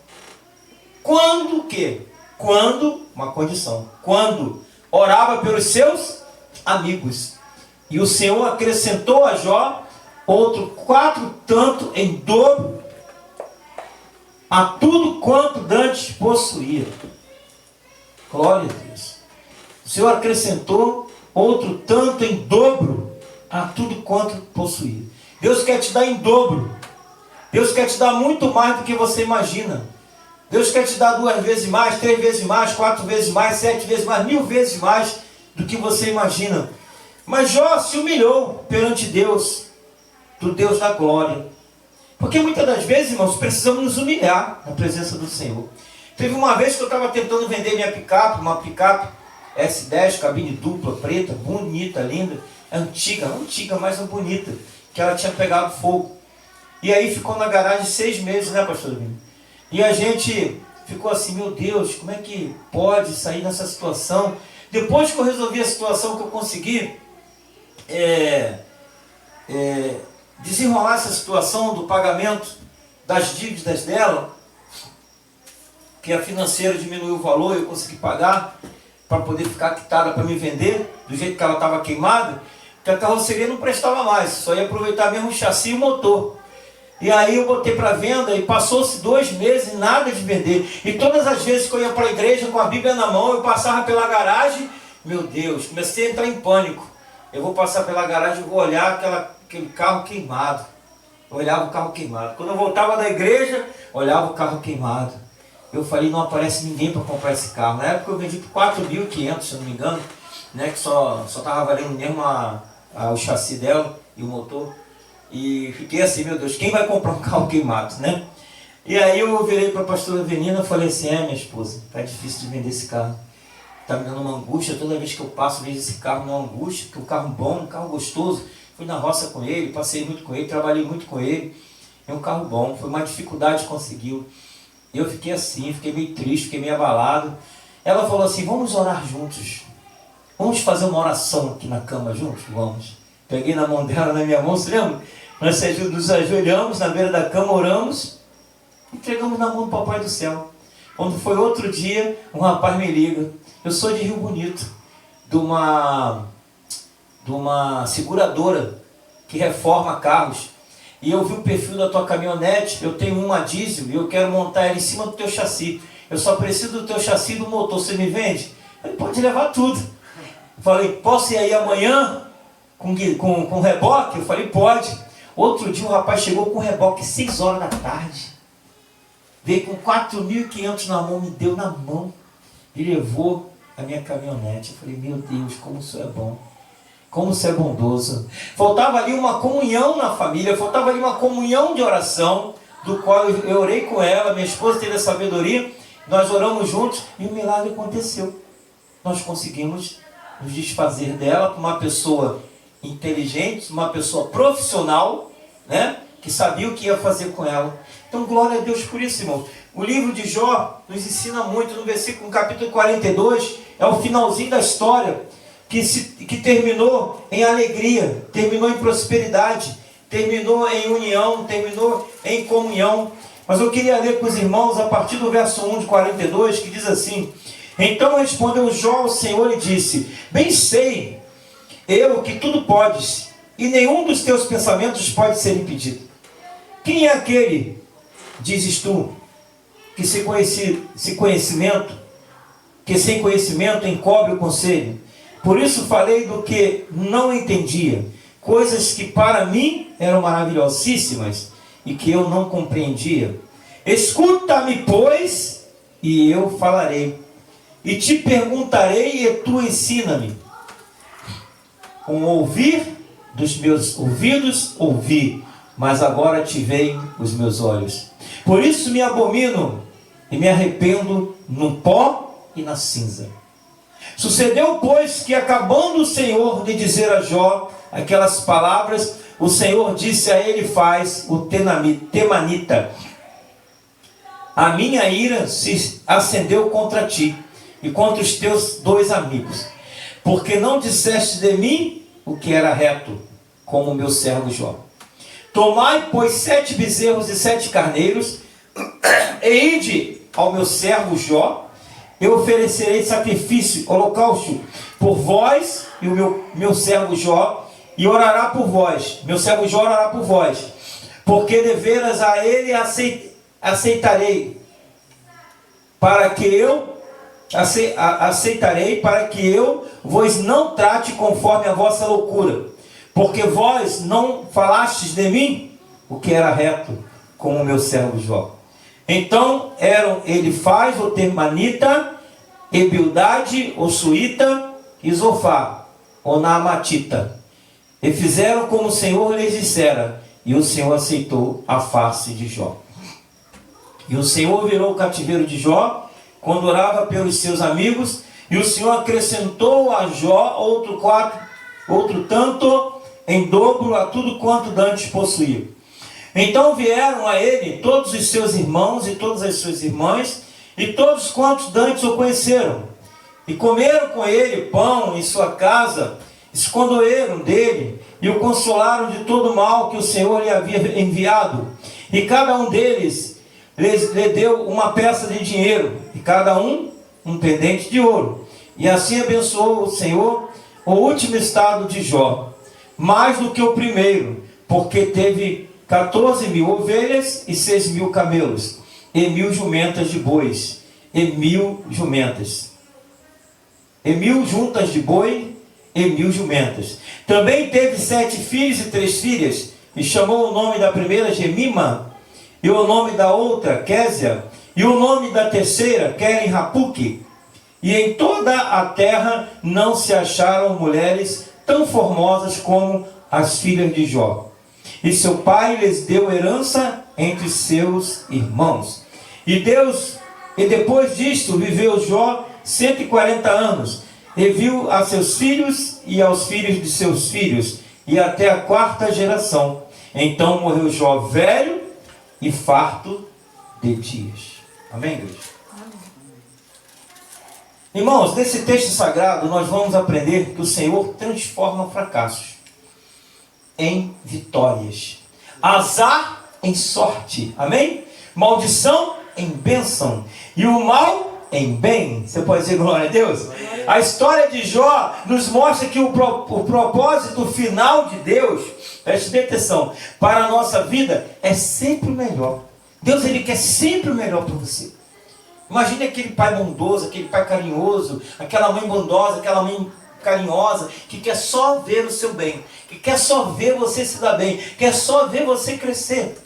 Quando o quê? Quando, uma condição, quando orava pelos seus amigos. E o Senhor acrescentou a Jó outro 4 tanto em dobro a tudo quanto dantes possuía. Glória a Deus. O Senhor acrescentou outro tanto em dobro a tudo quanto possuía. Deus quer te dar em dobro. Deus quer te dar muito mais do que você imagina. Deus quer te dar 2 vezes mais, 3 vezes mais, 4 vezes mais, 7 vezes mais, 1000 vezes mais do que você imagina. Mas Jó se humilhou perante Deus, do Deus da glória. Porque muitas das vezes, irmãos, precisamos nos humilhar na presença do Senhor. Teve uma vez que eu estava tentando vender minha picape, uma picape S10, cabine dupla, preta, bonita, linda, antiga, mas bonita, que ela tinha pegado fogo. E aí ficou na garagem 6 meses, né, pastor Domingos? E a gente ficou assim, meu Deus, como é que pode sair nessa situação? Depois que eu resolvi a situação, que eu consegui desenrolar essa situação do pagamento das dívidas dela, que a financeira diminuiu o valor, eu consegui pagar para poder ficar quitada para me vender, do jeito que ela estava queimada, que a carroceria não prestava mais, só ia aproveitar mesmo o chassi e o motor. E aí eu botei para venda e passou-se 2 meses, nada de vender. E todas as vezes que eu ia para a igreja com a Bíblia na mão, eu passava pela garagem, meu Deus, comecei a entrar em pânico. Eu vou passar pela garagem e vou olhar aquele carro queimado. Eu olhava o carro queimado. Quando eu voltava da igreja, olhava o carro queimado. Eu falei, não aparece ninguém para comprar esse carro. Na época eu vendi por 4.500, se eu não me engano, né, que só estava valendo mesmo o chassi dela e o motor. E fiquei assim, meu Deus, quem vai comprar um carro queimado, né? E aí eu virei para a pastora Avelina e falei assim, minha esposa, tá difícil de vender esse carro. Tá me dando uma angústia, toda vez que eu passo, vejo esse carro, uma angústia, porque um carro bom, um carro gostoso. Fui na roça com ele, passei muito com ele, trabalhei muito com ele. É um carro bom, foi uma dificuldade que conseguiu. Eu fiquei assim, fiquei meio triste, fiquei meio abalado. Ela falou assim, vamos orar juntos. Vamos fazer uma oração aqui na cama juntos? Vamos. Peguei na mão dela, na minha mão, você lembra? Nós nos ajoelhamos na beira da cama, oramos, entregamos na mão do Papai do Céu. Quando foi outro dia, um rapaz me liga. Eu sou de Rio Bonito, de uma seguradora que reforma carros. E eu vi o perfil da tua caminhonete, eu tenho uma diesel e eu quero montar ela em cima do teu chassi. Eu só preciso do teu chassi e do motor, você me vende? Ele pode levar tudo. Eu falei, posso ir aí amanhã com reboque? Eu falei, pode. Outro dia o rapaz chegou com reboque 6 horas da tarde. Veio com 4.500 na mão, me deu na mão. E levou a minha caminhonete. Eu falei, meu Deus, como isso é bom. Como isso é bondoso. Faltava ali uma comunhão na família, faltava ali uma comunhão de oração, do qual eu orei com ela, minha esposa teve a sabedoria, nós oramos juntos e o milagre aconteceu. Nós conseguimos nos desfazer dela para uma pessoa inteligente, uma pessoa profissional, né? Que sabia o que ia fazer com ela. Então, glória a Deus por isso, irmão. O livro de Jó nos ensina muito. No versículo, capítulo 42, é o finalzinho da história, que terminou em alegria, terminou em prosperidade, terminou em união, terminou em comunhão. Mas eu queria ler com os irmãos a partir do verso 1 de 42, que diz assim: Então respondeu Jó ao Senhor e disse: Bem sei eu que tudo podes, e nenhum dos teus pensamentos pode ser impedido. Quem é aquele, dizes tu, que sem conhecimento encobre o conselho? Por isso falei do que não entendia, coisas que para mim eram maravilhosíssimas e que eu não compreendia. Escuta-me, pois, e eu falarei, e te perguntarei, e tu ensina-me. Com o ouvir dos meus ouvidos ouvi, mas agora te veem os meus olhos. Por isso me abomino e me arrependo no pó e na cinza. Sucedeu, pois, que acabando o Senhor de dizer a Jó aquelas palavras, o Senhor disse a Elifaz, o temanita: A minha ira se acendeu contra ti e contra os teus 2 amigos, porque não disseste de mim o que era reto, como o meu servo Jó. Tomai, pois, 7 bezerros e 7 carneiros, e ide ao meu servo Jó. Eu oferecerei sacrifício, holocausto por vós e o meu servo Jó, e orará por vós. Meu servo Jó orará por vós, porque deveras a ele aceitarei, para que eu vos não trate conforme a vossa loucura, porque vós não falastes de mim o que era reto, como o meu servo Jó. Então eram Elifaz, o temanita, Ebildade, o suíta, e Zofá, o naamatita. E fizeram como o Senhor lhes dissera, e o Senhor aceitou a face de Jó. E o Senhor virou o cativeiro de Jó, quando orava pelos seus amigos, e o Senhor acrescentou a Jó outro tanto em dobro a tudo quanto dantes possuía. Então vieram a ele todos os seus irmãos e todas as suas irmãs, e todos quantos dantes o conheceram, e comeram com ele pão em sua casa, esconderam dele, e o consolaram de todo o mal que o Senhor lhe havia enviado. E cada um deles lhe deu uma peça de dinheiro, e cada um pendente de ouro. E assim abençoou o Senhor o último estado de Jó, mais do que o primeiro, porque teve 14.000 ovelhas e 6.000 camelos, e 1.000 jumentas de bois, e 1.000 jumentas, e 1.000 juntas de boi, e 1.000 jumentas. Também teve 7 filhos e 3 filhas, e chamou o nome da primeira Jemima, e o nome da outra Késia, e o nome da terceira Queren-Rapuque. E em toda a terra não se acharam mulheres tão formosas como as filhas de Jó. E seu pai lhes deu herança entre seus irmãos. E depois disto viveu Jó 140 anos, e viu a seus filhos e aos filhos de seus filhos, e até a 4ª geração. Então morreu Jó velho e farto de dias. Amém, igreja? Irmãos, nesse texto sagrado nós vamos aprender que o Senhor transforma fracassos em vitórias, azar em sorte, amém? Maldição em bênção, e o mal em bem. Você pode dizer glória a Deus? A história de Jó nos mostra que o propósito final de Deus, preste bem atenção, para a nossa vida é sempre o melhor. Deus, Ele quer sempre o melhor para você. Imagine aquele pai bondoso, aquele pai carinhoso, aquela mãe bondosa, aquela mãe carinhosa, que quer só ver o seu bem, que quer só ver você se dar bem, quer só ver você crescer.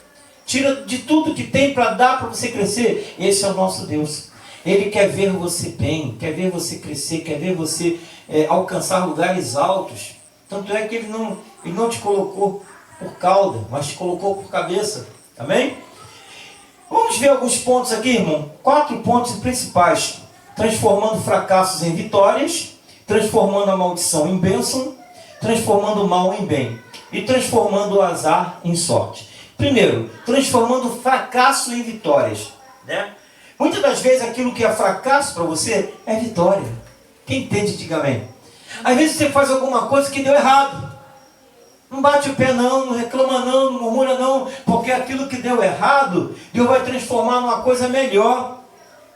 Tira de tudo que tem para dar para você crescer. Esse é o nosso Deus. Ele quer ver você bem, quer ver você crescer, quer ver você alcançar lugares altos. Tanto é que Ele não te colocou por cauda, mas te colocou por cabeça. Amém? Vamos ver alguns pontos aqui, irmão. 4 pontos principais. Transformando fracassos em vitórias, transformando a maldição em bênção, transformando o mal em bem e transformando o azar em sorte. Primeiro, transformando o fracasso em vitórias, né? Muitas das vezes aquilo que é fracasso para você é vitória. Quem entende, diga amém. Às vezes você faz alguma coisa que deu errado. Não bate o pé não, não reclama não, não murmura não, porque aquilo que deu errado, Deus vai transformar numa coisa melhor.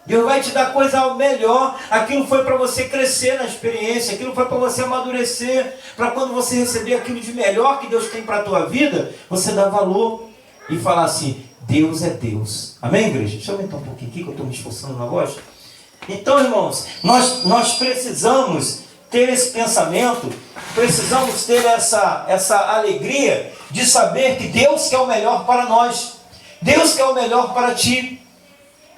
Deus vai te dar coisa melhor. Aquilo foi para você crescer na experiência, aquilo foi para você amadurecer, para quando você receber aquilo de melhor que Deus tem para a tua vida, você dá valor e falar assim, Deus é Deus. Amém, igreja? Deixa eu aumentar um pouquinho aqui que eu estou me esforçando na voz. Então, irmãos, nós precisamos ter esse pensamento, precisamos ter essa alegria de saber que Deus quer o melhor para nós. Deus quer o melhor para ti.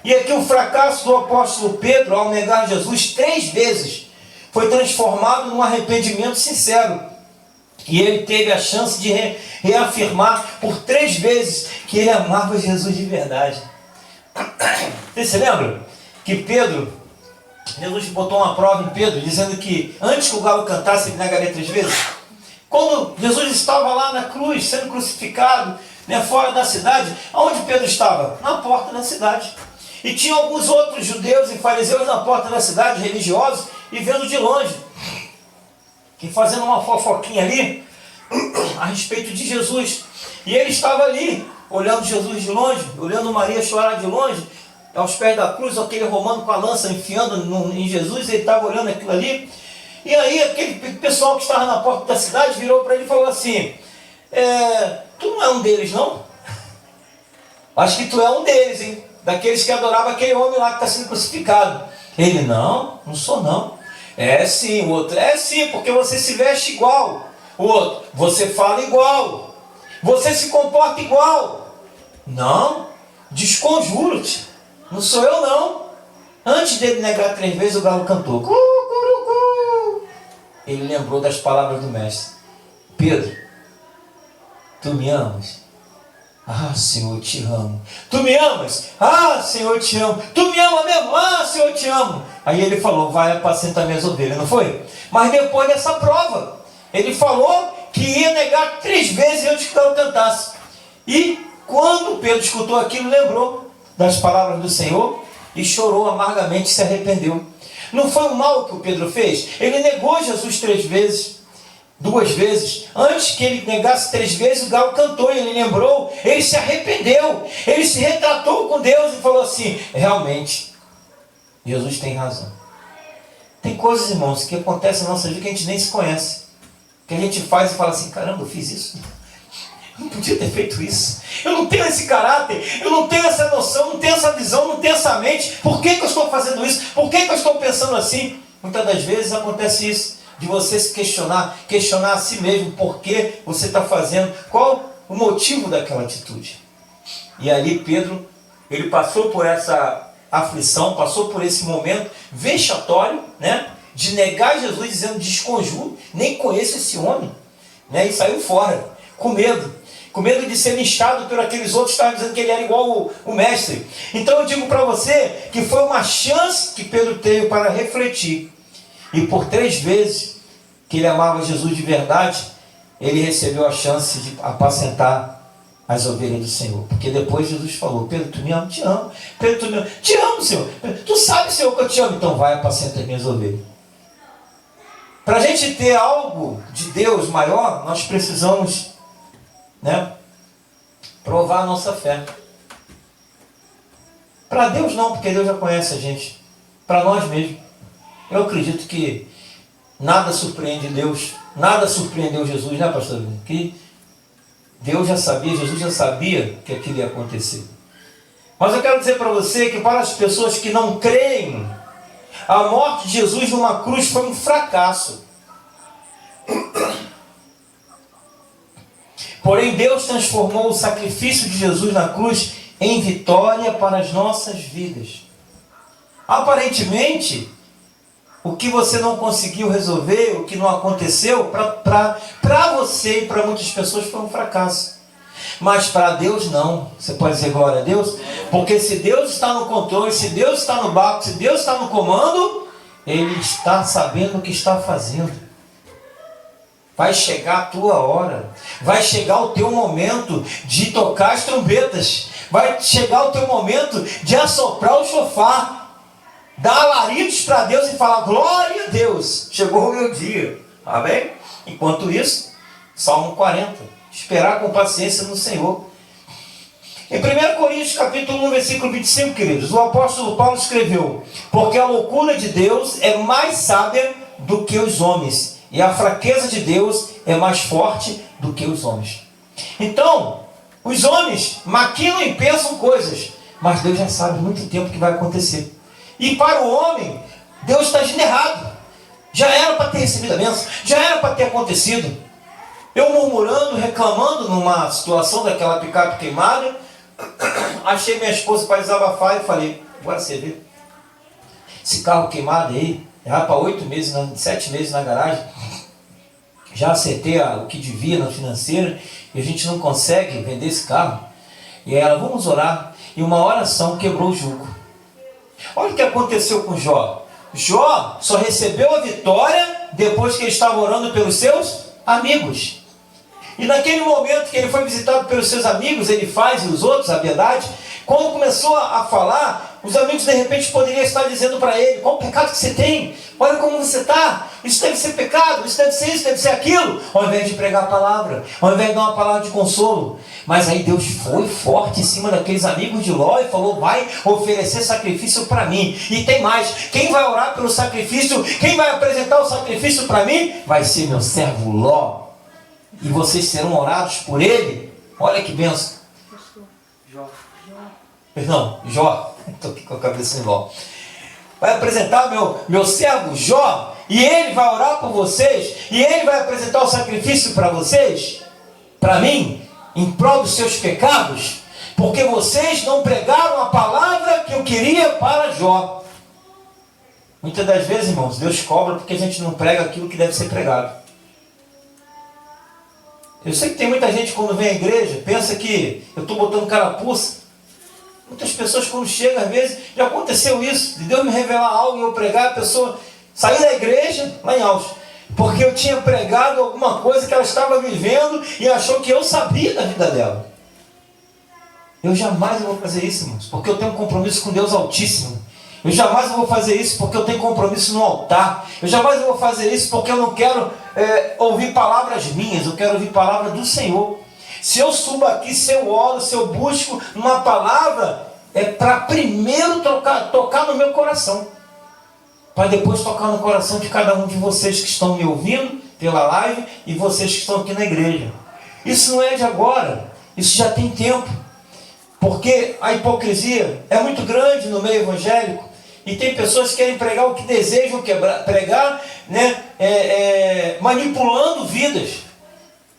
E aqui o fracasso do apóstolo Pedro, ao negar Jesus 3 vezes, foi transformado num arrependimento sincero. E ele teve a chance de reafirmar por 3 vezes que ele amava Jesus de verdade. Você se lembra que Pedro, Jesus botou uma prova em Pedro, dizendo que antes que o galo cantasse, ele negaria 3 vezes? Quando Jesus estava lá na cruz, sendo crucificado, né, fora da cidade, aonde Pedro estava? Na porta da cidade. E tinha alguns outros judeus e fariseus na porta da cidade, religiosos, e vendo de longe, que fazendo uma fofoquinha ali, a respeito de Jesus. E ele estava ali, olhando Jesus de longe, olhando Maria chorar de longe, aos pés da cruz, aquele romano com a lança enfiando em Jesus, ele estava olhando aquilo ali. E aí aquele pessoal que estava na porta da cidade virou para ele e falou assim, tu não é um deles não? Acho que tu é um deles, hein? Daqueles que adoravam aquele homem lá que está sendo crucificado. Ele, não sou não. É sim, o outro, é sim, porque você se veste igual. O outro, você fala igual. Você se comporta igual. Não, desconjuro-te. Não sou eu não. Antes dele negar 3 vezes, o galo cantou. Ele lembrou das palavras do mestre. Pedro, tu me amas? Ah, Senhor, eu te amo. Tu me amas? Ah, Senhor, eu te amo. Tu me ama mesmo? Ah, Senhor, eu te amo. Aí ele falou, vai apacentar minhas ovelhas, não foi? Mas depois dessa prova, ele falou que ia negar 3 vezes antes que eu cantasse. E quando Pedro escutou aquilo, lembrou das palavras do Senhor e chorou amargamente, se arrependeu. Não foi o mal que o Pedro fez? Ele negou Jesus 3 vezes. 2 vezes, antes que ele negasse 3 vezes, o galo cantou, ele lembrou, ele se arrependeu, ele se retratou com Deus e falou assim, realmente, Jesus tem razão. Tem coisas, irmãos, que acontecem na nossa vida que a gente nem se conhece, que a gente faz e fala assim, caramba, eu fiz isso, eu não podia ter feito isso, eu não tenho esse caráter, eu não tenho essa noção, não tenho essa visão, não tenho essa mente, por que eu estou fazendo isso, por que eu estou pensando assim? Muitas das vezes acontece isso, de você se questionar a si mesmo, por que você está fazendo, qual o motivo daquela atitude. E ali Pedro, ele passou por essa aflição, passou por esse momento vexatório, né, de negar Jesus, dizendo, desconjuro, nem conheço esse homem, né, e saiu fora, com medo de ser linchado por aqueles outros que estavam dizendo que ele era igual o mestre. Então eu digo para você, que foi uma chance que Pedro teve para refletir, e por 3 vezes que ele amava Jesus de verdade, ele recebeu a chance de apacentar as ovelhas do Senhor. Porque depois Jesus falou, Pedro, tu me ama? Te amo. Pedro, tu me ama? Te amo, Senhor. Tu sabe, Senhor, que eu te amo. Então vai, apacenta as minhas ovelhas. Para a gente ter algo de Deus maior, nós precisamos, né, provar a nossa fé. Para Deus não, porque Deus já conhece a gente. Para nós mesmos. Eu acredito que nada surpreende Deus, nada surpreendeu Jesus, né, pastor? Que Deus já sabia, Jesus já sabia que aquilo ia acontecer. Mas eu quero dizer para você que para as pessoas que não creem, a morte de Jesus numa cruz foi um fracasso. Porém, Deus transformou o sacrifício de Jesus na cruz em vitória para as nossas vidas. Aparentemente, o que você não conseguiu resolver, o que não aconteceu, para você e para muitas pessoas foi um fracasso. Mas para Deus não. Você pode dizer glória a Deus? Porque se Deus está no controle, se Deus está no barco, se Deus está no comando, Ele está sabendo o que está fazendo. vai chegar a tua hora, vai chegar o teu momento de tocar as trombetas, vai chegar o teu momento de assoprar o shofar, dar alaridos para Deus e falar: glória a Deus, chegou o meu dia. Amém? Enquanto isso, Salmo 40, esperar com paciência no Senhor. Em 1 Coríntios capítulo 1, versículo 25, queridos, o apóstolo Paulo escreveu: porque a loucura de Deus é mais sábia do que os homens, e a fraqueza de Deus é mais forte do que os homens. Então, os homens maquinam e pensam coisas, mas Deus já sabe há muito tempo o que vai acontecer. E para o homem, Deus está agindo errado. Já era para ter recebido a bênção, já era para ter acontecido. Eu murmurando, reclamando numa situação daquela picape queimada, achei minha esposa para desabafar e falei: agora você vê, esse carro queimado aí, já para 8 meses, 7 meses na garagem, já acertei o que devia na financeira e a gente não consegue vender esse carro. E ela: vamos orar. E uma oração quebrou o jugo. Olha o que aconteceu com Jó. Jó só recebeu a vitória depois que ele estava orando pelos seus amigos. E naquele momento que ele foi visitado pelos seus amigos, ele faz, e os outros, a verdade, quando começou a falar, os amigos de repente poderiam estar dizendo para ele: qual o pecado que você tem? Olha como você está, isso deve ser pecado, isso deve ser isso, deve ser aquilo. Ao invés de pregar a palavra, ao invés de dar uma palavra de consolo. Mas aí Deus foi forte em cima daqueles amigos de Ló e falou: vai oferecer sacrifício para mim. E tem mais, quem vai orar pelo sacrifício, quem vai apresentar o sacrifício para mim, vai ser meu servo Ló. E vocês serão orados por ele. Olha que benção. Jó. Estou aqui com a cabeça em Ló. Vai apresentar meu servo Jó, e ele vai orar por vocês, e ele vai apresentar o sacrifício para vocês, para mim, em prol dos seus pecados, porque vocês não pregaram a palavra que eu queria para Jó. Muitas das vezes, irmãos, Deus cobra porque a gente não prega aquilo que deve ser pregado. Eu sei que tem muita gente quando vem à igreja, pensa que eu estou botando carapuça. Muitas pessoas quando chegam, às vezes, já aconteceu isso, de Deus me revelar algo e eu pregar, a pessoa sair da igreja, lá em Alves, porque eu tinha pregado alguma coisa que ela estava vivendo e achou que eu sabia da vida dela. Eu jamais vou fazer isso, irmãos, porque eu tenho um compromisso com Deus Altíssimo. Eu jamais vou fazer isso porque eu tenho compromisso no altar. Eu jamais vou fazer isso porque eu não quero ouvir palavras minhas, eu quero ouvir palavra do Senhor. Se eu subo aqui, se eu oro, se eu busco uma palavra, é para primeiro tocar no meu coração, para depois tocar no coração de cada um de vocês que estão me ouvindo pela live e vocês que estão aqui na igreja. Isso não é de agora, isso já tem tempo, porque a hipocrisia é muito grande no meio evangélico e tem pessoas que querem pregar o que desejam pregar, né, manipulando vidas.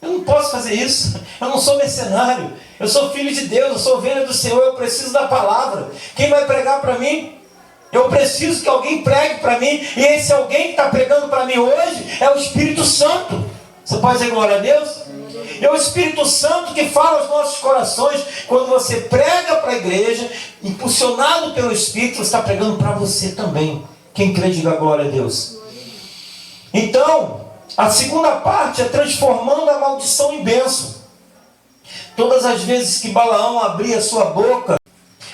Eu não posso fazer isso, eu não sou mercenário, eu sou filho de Deus, eu sou ovelha do Senhor, eu preciso da palavra. Quem vai pregar para mim? Eu preciso que alguém pregue para mim, e esse alguém que está pregando para mim hoje é o Espírito Santo. Você pode dizer glória a Deus? É o Espírito Santo que fala aos nossos corações. Quando você prega para a igreja, impulsionado pelo Espírito, você está pregando para você também. Quem crê, diga glória a Deus. Então, a segunda parte é transformando a maldição em bênção. Todas as vezes que Balaão abria a sua boca,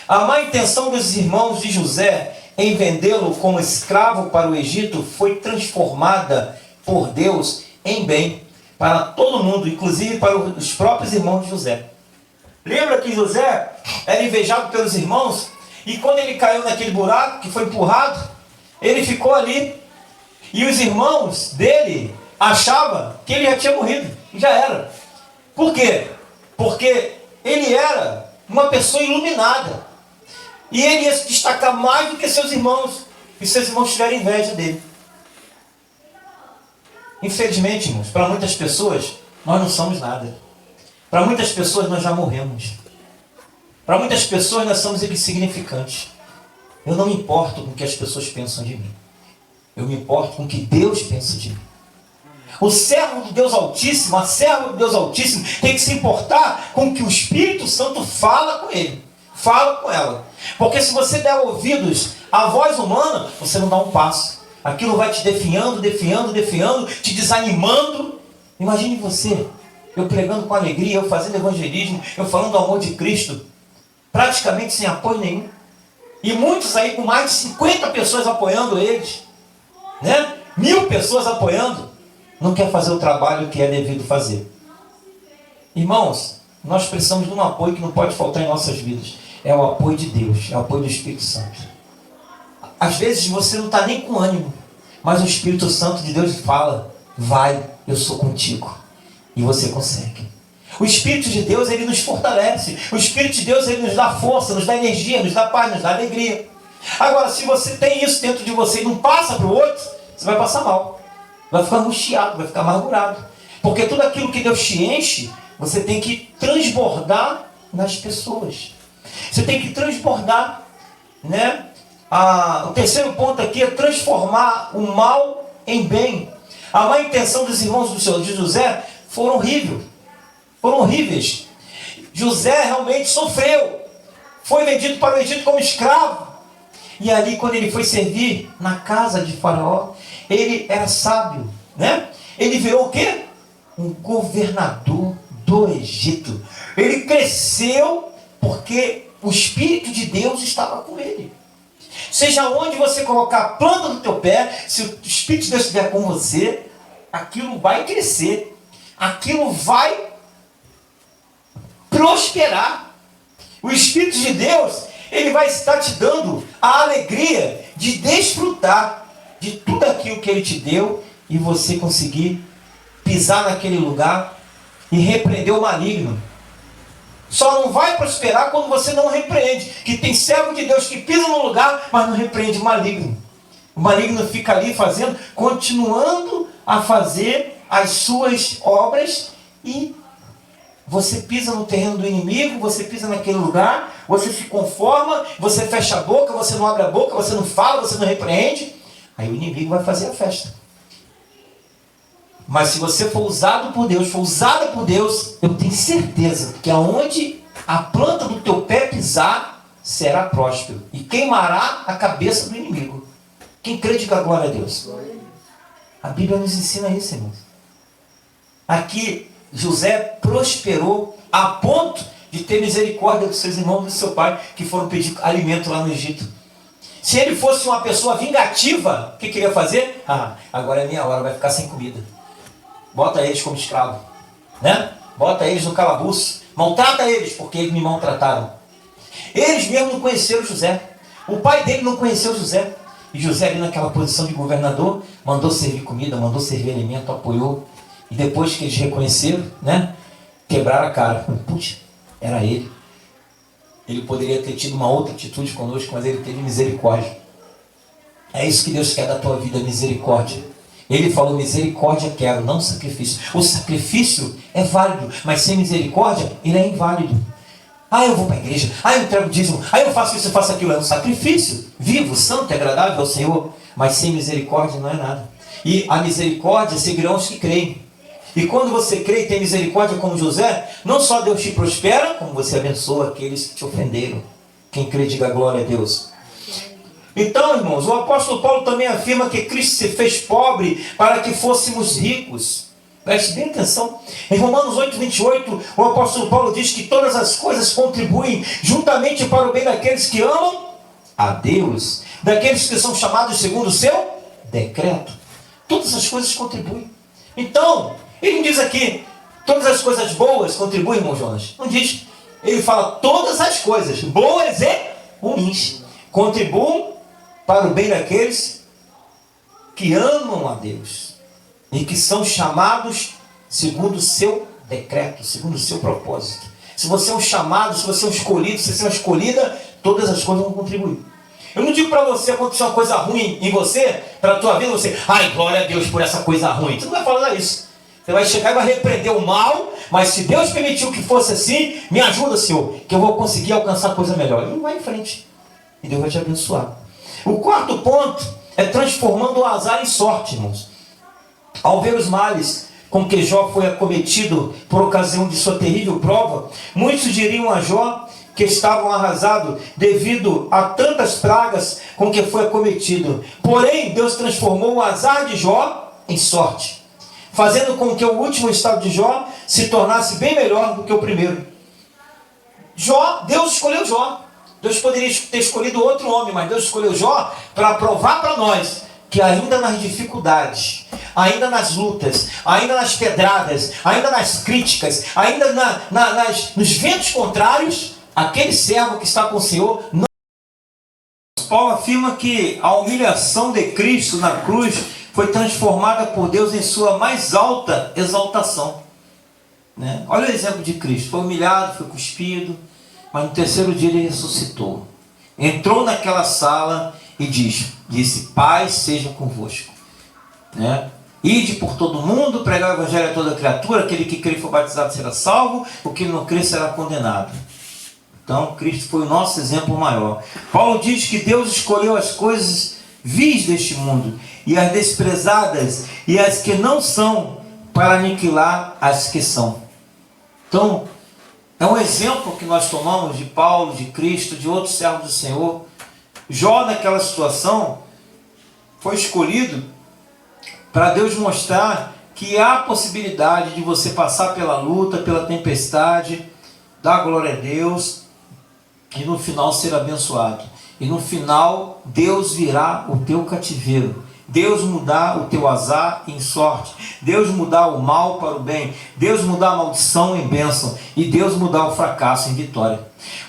a má intenção dos irmãos de José em vendê-lo como escravo para o Egito foi transformada por Deus em bem para todo mundo, inclusive para os próprios irmãos de José. Lembra que José era invejado pelos irmãos? E quando ele caiu naquele buraco, que foi empurrado, ele ficou ali. E os irmãos dele achavam que ele já tinha morrido. E já era. Por quê? Porque ele era uma pessoa iluminada. E ele ia se destacar mais do que seus irmãos. E seus irmãos tiveram inveja dele. Infelizmente, irmãos, para muitas pessoas, nós não somos nada. Para muitas pessoas, nós já morremos. Para muitas pessoas, nós somos insignificantes. Eu não me importo com o que as pessoas pensam de mim. Eu me importo com o que Deus pensa de mim. O servo do Deus Altíssimo, a serva do Deus Altíssimo, tem que se importar com o que o Espírito Santo fala com ele. Fala com ela. Porque se você der ouvidos à voz humana, você não dá um passo. Aquilo vai te definhando, te desanimando. Imagine você, eu pregando com alegria, eu fazendo evangelismo, eu falando do amor de Cristo, praticamente sem apoio nenhum. E muitos aí com mais de 50 pessoas apoiando eles, né? 1000 pessoas apoiando, não quer fazer o trabalho que é devido fazer. Irmãos, nós precisamos de um apoio que não pode faltar em nossas vidas. É o apoio de Deus, é o apoio do Espírito Santo. Às vezes você não está nem com ânimo, mas o Espírito Santo de Deus fala, vai, eu sou contigo. E você consegue. O Espírito de Deus, ele nos fortalece. O Espírito de Deus, ele nos dá força, nos dá energia, nos dá paz, nos dá alegria. Agora, se você tem isso dentro de você e não passa para o outro, você vai passar mal. Vai ficar angustiado, vai ficar amargurado. Porque tudo aquilo que Deus te enche, você tem que transbordar nas pessoas. Você tem que transbordar, né? O terceiro ponto aqui é transformar o mal em bem. A má intenção dos irmãos de José foram horríveis. José realmente sofreu. Foi vendido para o Egito como escravo. E ali, quando ele foi servir na casa de Faraó, ele era sábio, né? Ele virou o quê? Um governador do Egito. Ele cresceu porque o Espírito de Deus estava com ele. Seja onde você colocar a planta do teu pé, se o Espírito de Deus estiver com você, aquilo vai crescer. Aquilo vai prosperar. O Espírito de Deus, ele vai estar te dando a alegria de desfrutar de tudo aquilo que ele te deu e você conseguir pisar naquele lugar e repreender o maligno. Só não vai prosperar quando você não repreende. Que tem servo de Deus que pisa no lugar, mas não repreende o maligno. O maligno fica ali fazendo, continuando a fazer as suas obras, e você pisa no terreno do inimigo, você pisa naquele lugar, você se conforma, você fecha a boca, você não abre a boca, você não fala, você não repreende. Aí o inimigo vai fazer a festa. Mas se você for usado por Deus, for usada por Deus, eu tenho certeza que aonde a planta do teu pé pisar, será próspero. E queimará a cabeça do inimigo. Quem crê, diga glória a Deus. A Bíblia nos ensina isso, irmãos. Aqui, José prosperou a ponto de ter misericórdia dos seus irmãos e do seu pai, que foram pedir alimento lá no Egito. Se ele fosse uma pessoa vingativa, o que queria fazer? Agora é minha hora, vai ficar sem comida. Bota eles como escravo, né? Bota eles no calabouço, maltrata eles, porque eles me maltrataram. Eles mesmo não conheceram José. O pai dele não conheceu José. E José, ali naquela posição de governador, mandou servir comida, mandou servir alimento, apoiou. E depois que eles reconheceram, né? Quebraram a cara. Puxa, era ele. Ele poderia ter tido uma outra atitude conosco, mas ele teve misericórdia. É isso que Deus quer da tua vida, misericórdia. Ele falou, misericórdia quero, não sacrifício. O sacrifício é válido, mas sem misericórdia, ele é inválido. Eu vou para a igreja, eu entrego dízimo, eu faço isso, eu faço aquilo. É um sacrifício, vivo, santo e agradável ao Senhor. Mas sem misericórdia não é nada. E a misericórdia seguirão os que creem. E quando você crê e tem misericórdia como José, não só Deus te prospera, como você abençoa aqueles que te ofenderam. Quem crê, diga glória a Deus. Então, irmãos, o apóstolo Paulo também afirma que Cristo se fez pobre para que fôssemos ricos. Preste bem atenção. Em Romanos 8:28, o apóstolo Paulo diz que todas as coisas contribuem juntamente para o bem daqueles que amam a Deus, daqueles que são chamados segundo o seu decreto. Todas as coisas contribuem. Então, ele não diz aqui, todas as coisas boas contribuem, irmão Jonas. Não diz. Ele fala, todas as coisas, boas e ruins, contribuem para o bem daqueles que amam a Deus e que são chamados segundo o seu decreto, segundo o seu propósito. Se você é um chamado, se você é um escolhido, se você é uma escolhida, todas as coisas vão contribuir. Eu não digo para você acontecer uma coisa ruim em você, para a tua vida, você, glória a Deus por essa coisa ruim. Você não vai falar isso. Você vai chegar e vai repreender o mal, mas se Deus permitiu que fosse assim, me ajuda, Senhor, que eu vou conseguir alcançar coisa melhor. E não vai em frente. E Deus vai te abençoar. O quarto ponto é transformando o azar em sorte, irmãos. Ao ver os males com que Jó foi acometido por ocasião de sua terrível prova, muitos diriam a Jó que estavam arrasados devido a tantas pragas com que foi acometido. Porém, Deus transformou o azar de Jó em sorte, fazendo com que o último estado de Jó se tornasse bem melhor do que o primeiro. Deus escolheu Jó. Deus poderia ter escolhido outro homem, mas Deus escolheu Jó para provar para nós que ainda nas dificuldades, ainda nas lutas, ainda nas pedradas, ainda nas críticas, ainda nos ventos contrários, aquele servo que está com o Senhor não... Paulo afirma que a humilhação de Cristo na cruz foi transformada por Deus em sua mais alta exaltação. Olha o exemplo de Cristo. Foi humilhado, foi cuspido, mas no terceiro dia ele ressuscitou. Entrou naquela sala e disse: Pai seja convosco. Ide por todo mundo, pregar o evangelho a toda criatura, aquele que crê e for batizado será salvo, o que não crê será condenado. Então Cristo foi o nosso exemplo maior. Paulo diz que Deus escolheu as coisas vis deste mundo, e as desprezadas, e as que não são, para aniquilar as que são. Então, é um exemplo que nós tomamos de Paulo, de Cristo, de outros servos do Senhor. Jó, naquela situação, foi escolhido para Deus mostrar que há possibilidade de você passar pela luta, pela tempestade, dar glória a Deus, e no final ser abençoado. E no final, Deus virá o teu cativeiro. Deus mudar o teu azar em sorte. Deus mudar o mal para o bem. Deus mudar a maldição em bênção. E Deus mudar o fracasso em vitória.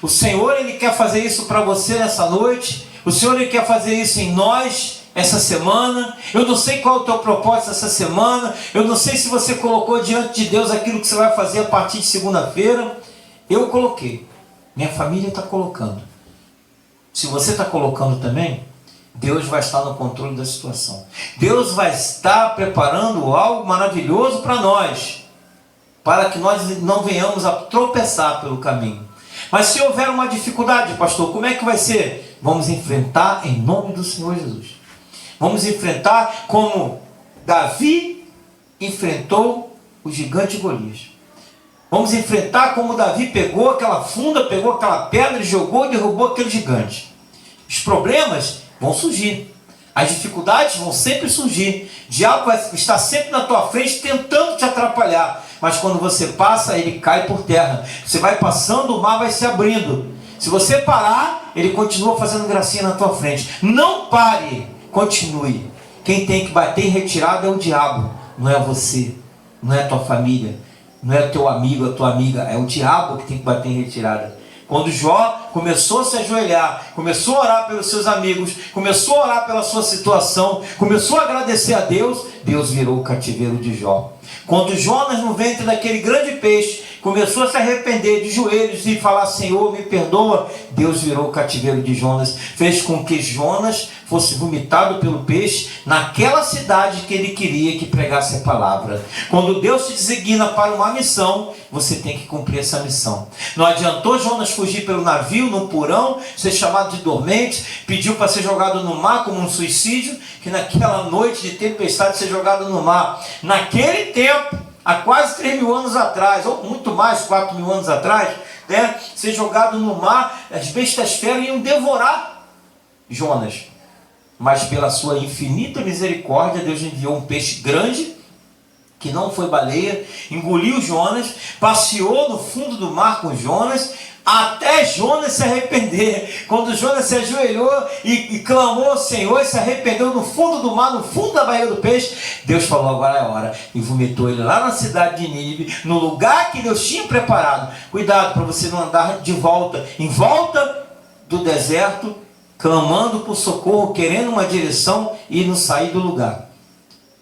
O Senhor, Ele quer fazer isso para você nessa noite. O Senhor, Ele quer fazer isso em nós essa semana. Eu não sei qual é o teu propósito essa semana. Eu não sei se você colocou diante de Deus aquilo que você vai fazer a partir de segunda-feira. Eu coloquei. Minha família está colocando. Se você está colocando também, Deus vai estar no controle da situação. Deus vai estar preparando algo maravilhoso para nós, para que nós não venhamos a tropeçar pelo caminho. Mas se houver uma dificuldade, pastor, como é que vai ser? Vamos enfrentar em nome do Senhor Jesus. Vamos enfrentar como Davi enfrentou o gigante Golias. Vamos enfrentar como Davi pegou aquela funda, pegou aquela pedra, jogou e derrubou aquele gigante. Os problemas vão surgir. As dificuldades vão sempre surgir. O diabo vai estar sempre na tua frente tentando te atrapalhar. Mas quando você passa, ele cai por terra. Você vai passando, o mar vai se abrindo. Se você parar, ele continua fazendo gracinha na tua frente. Não pare, continue. Quem tem que bater em retirada é o diabo, não é você, não é a tua família. Não é teu amigo, a tua amiga, é o diabo que tem que bater em retirada. Quando Jó começou a se ajoelhar, começou a orar pelos seus amigos, começou a orar pela sua situação, começou a agradecer a Deus, Deus virou o cativeiro de Jó. Quando Jonas, no ventre daquele grande peixe, começou a se arrepender de joelhos e falar: Senhor, me perdoa, Deus virou o cativeiro de Jonas, fez com que Jonas fosse vomitado pelo peixe naquela cidade que ele queria que pregasse a palavra. Quando Deus te designa para uma missão, você tem que cumprir essa missão. Não adiantou Jonas fugir pelo navio, num porão, ser chamado de dormente, pediu para ser jogado no mar como um suicídio, que naquela noite de tempestade ser jogado no mar. Naquele tempo, há quase 3.000 anos atrás, ou muito mais, 4.000 anos atrás, ser jogado no mar, as bestas feras iam devorar Jonas. Mas pela sua infinita misericórdia, Deus enviou um peixe grande, que não foi baleia, engoliu Jonas, passeou no fundo do mar com Jonas, até Jonas se arrepender. Quando Jonas se ajoelhou e clamou ao Senhor e se arrependeu no fundo do mar, no fundo da barriga do peixe, Deus falou: agora é a hora, e vomitou ele lá na cidade de Nínive, no lugar que Deus tinha preparado. Cuidado para você não andar de volta, em volta do deserto, clamando por socorro, querendo uma direção e não sair do lugar.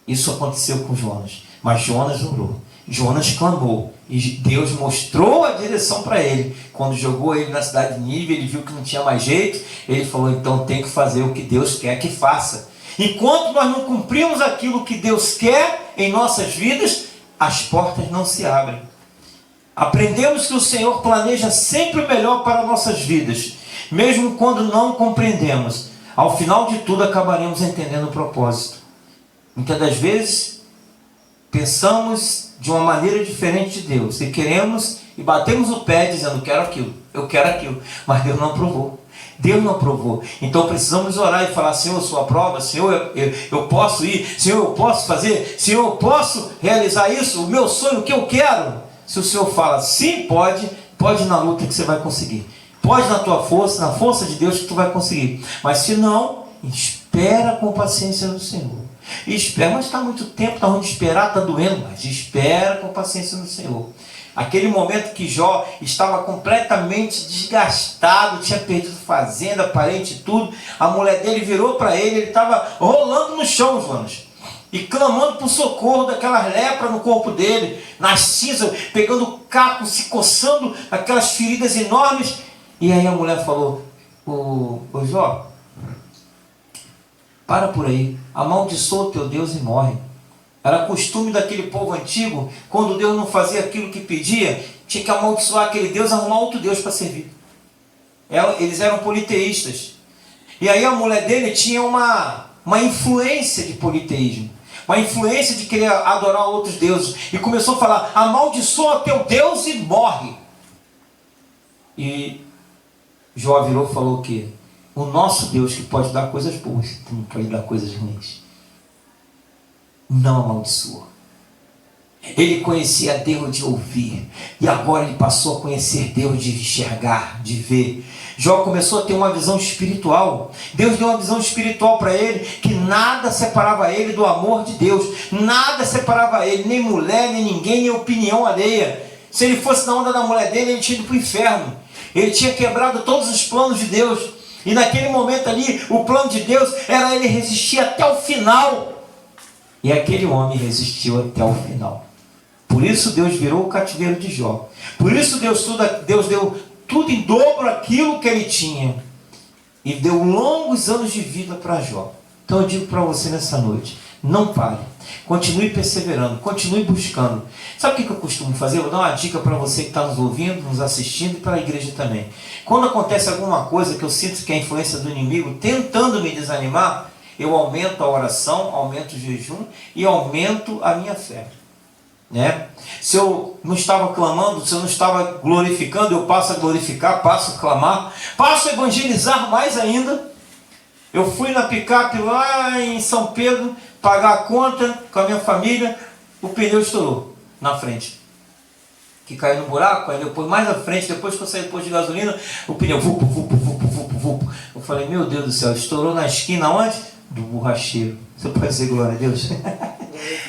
Isso aconteceu com Jonas, mas Jonas orou, Jonas clamou, e Deus mostrou a direção para ele. Quando jogou ele na cidade de Nínive, ele viu que não tinha mais jeito, ele falou: então tem que fazer o que Deus quer que faça. Enquanto nós não cumprimos aquilo que Deus quer em nossas vidas, as portas não se abrem. Aprendemos que o Senhor planeja sempre o melhor para nossas vidas, mesmo quando não compreendemos. Ao final de tudo, acabaremos entendendo o propósito. Muitas das vezes pensamos de uma maneira diferente de Deus, e queremos e batemos o pé dizendo: quero aquilo, eu quero aquilo, mas Deus não aprovou. Deus não aprovou. Então precisamos orar e falar: Senhor, sua prova, Senhor, eu posso ir, Senhor, eu posso fazer, Senhor, eu posso realizar isso, o meu sonho, o que eu quero. Se o Senhor fala sim, pode ir na luta que você vai conseguir. Pode na tua força, na força de Deus que tu vai conseguir. Mas se não, espera com paciência no Senhor. Espera, mas está muito tempo, está ruim de esperar, está doendo, mas espera com paciência no Senhor. Aquele momento que Jó estava completamente desgastado, tinha perdido fazenda, parente e tudo, a mulher dele virou para ele estava rolando no chão, Jonas, e clamando por socorro daquela lepra no corpo dele, nas cinzas, pegando caco, se coçando, aquelas feridas enormes. E aí a mulher falou: ô Jó, para por aí, amaldiçoa o teu Deus e morre. Era costume daquele povo antigo, quando Deus não fazia aquilo que pedia, tinha que amaldiçoar aquele Deus e arrumar outro Deus para servir. Eles eram politeístas. E aí a mulher dele tinha uma influência de politeísmo, uma influência de querer adorar outros deuses. E começou a falar: amaldiçoa teu Deus e morre. E Jó virou e falou o quê? O nosso Deus, que pode dar coisas boas, não pode dar coisas ruins, não amaldiçoa. Ele conhecia Deus de ouvir, e agora ele passou a conhecer Deus de enxergar, de ver. Jó começou a ter uma visão espiritual. Deus deu uma visão espiritual para ele, que nada separava ele do amor de Deus, nada separava ele, nem mulher, nem ninguém, nem opinião alheia. Se ele fosse na onda da mulher dele, ele tinha ido para o inferno. Ele tinha quebrado todos os planos de Deus. E naquele momento ali, o plano de Deus era ele resistir até o final. E aquele homem resistiu até o final. Por isso Deus virou o cativeiro de Jó. Por isso Deus deu tudo em dobro aquilo que ele tinha. E deu longos anos de vida para Jó. Então eu digo para você nessa noite: não pare. Continue perseverando, continue buscando. Sabe o que eu costumo fazer? Eu vou dar uma dica para você que está nos ouvindo, nos assistindo, e para a igreja também. Quando acontece alguma coisa que eu sinto que é a influência do inimigo tentando me desanimar, eu aumento a oração, aumento o jejum e aumento a minha fé. Né? Se eu não estava clamando, se eu não estava glorificando, eu passo a glorificar, passo a clamar, passo a evangelizar mais ainda. Eu fui na picape lá em São Pedro pagar a conta com a minha família, o pneu estourou na frente, que caiu no buraco. Aí depois, mais à frente, depois que eu saí do posto de gasolina, o pneu vupo, vupo, vupo, vupo, vupo. Eu falei: meu Deus do céu, estourou na esquina onde? Do borracheiro. Você pode dizer glória a Deus?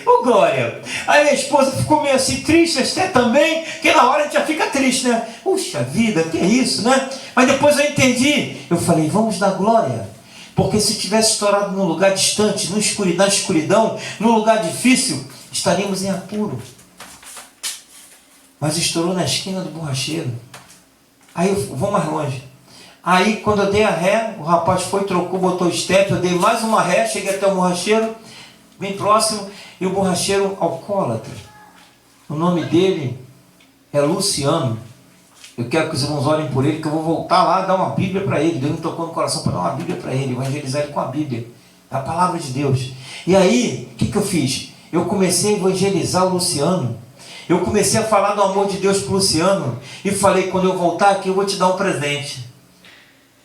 Ô glória! Aí minha esposa ficou meio assim triste, até também, porque na hora a gente já fica triste, né? Puxa vida, que é isso, né? Mas depois eu entendi, eu falei: vamos dar glória. Porque se tivesse estourado num lugar distante, na escuridão, num lugar difícil, estaríamos em apuro. Mas estourou na esquina do borracheiro. Aí eu vou mais longe. Aí quando eu dei a ré, o rapaz foi, trocou, botou o step, eu dei mais uma ré, cheguei até o borracheiro, bem próximo, e o borracheiro alcoólatra. O nome dele é Luciano. Eu quero que os irmãos orem por ele, que eu vou voltar lá e dar uma Bíblia para ele. Deus me tocou no coração para dar uma Bíblia para ele, evangelizar ele com a Bíblia, a palavra de Deus. E aí, o que eu fiz? Eu comecei a evangelizar o Luciano. Eu comecei a falar do amor de Deus para o Luciano. E falei: quando eu voltar aqui, eu vou te dar um presente.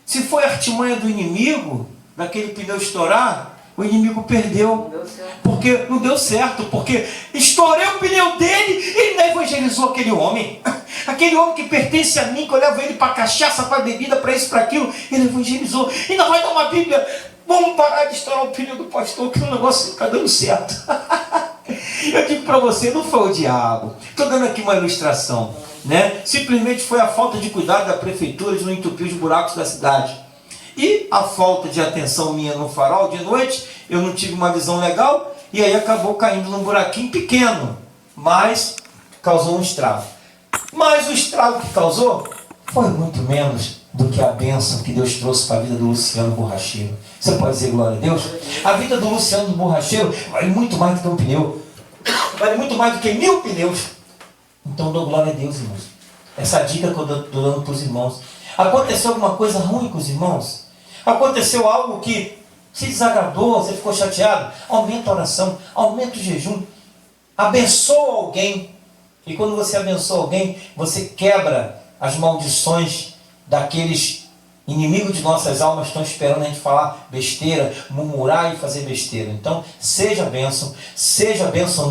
Se foi artimanha do inimigo, daquele pneu estourar, o inimigo perdeu. Porque não deu certo, porque estourei o pneu dele e ele não evangelizou aquele homem. Aquele homem que pertence a mim, que eu levo ele para cachaça, para bebida, para isso, para aquilo, ele evangelizou. E não vai dar uma Bíblia: vamos parar de estourar o pneu do pastor, que o negócio não está dando certo. Eu digo para você, não foi o diabo. Estou dando aqui uma ilustração, né? Simplesmente foi a falta de cuidado da prefeitura de não entupir os buracos da cidade. E a falta de atenção minha no farol de noite, eu não tive uma visão legal, e aí acabou caindo num buraquinho pequeno, mas causou um estrago. Mas o estrago que causou foi muito menos do que a bênção que Deus trouxe para a vida do Luciano Borracheiro. Você pode dizer glória a Deus? A vida do Luciano Borracheiro vale muito mais do que um pneu. Vale muito mais do que 1000 pneus. Então eu dou glória a Deus, irmãos. Essa dica que eu estou dando para os irmãos. Aconteceu alguma coisa ruim com os irmãos? Aconteceu algo que se desagradou, você ficou chateado? Aumenta a oração, aumenta o jejum. Abençoa alguém. E quando você abençoa alguém, você quebra as maldições daqueles inimigo de nossas almas estão esperando a gente falar besteira, murmurar e fazer besteira. Então, seja bênção,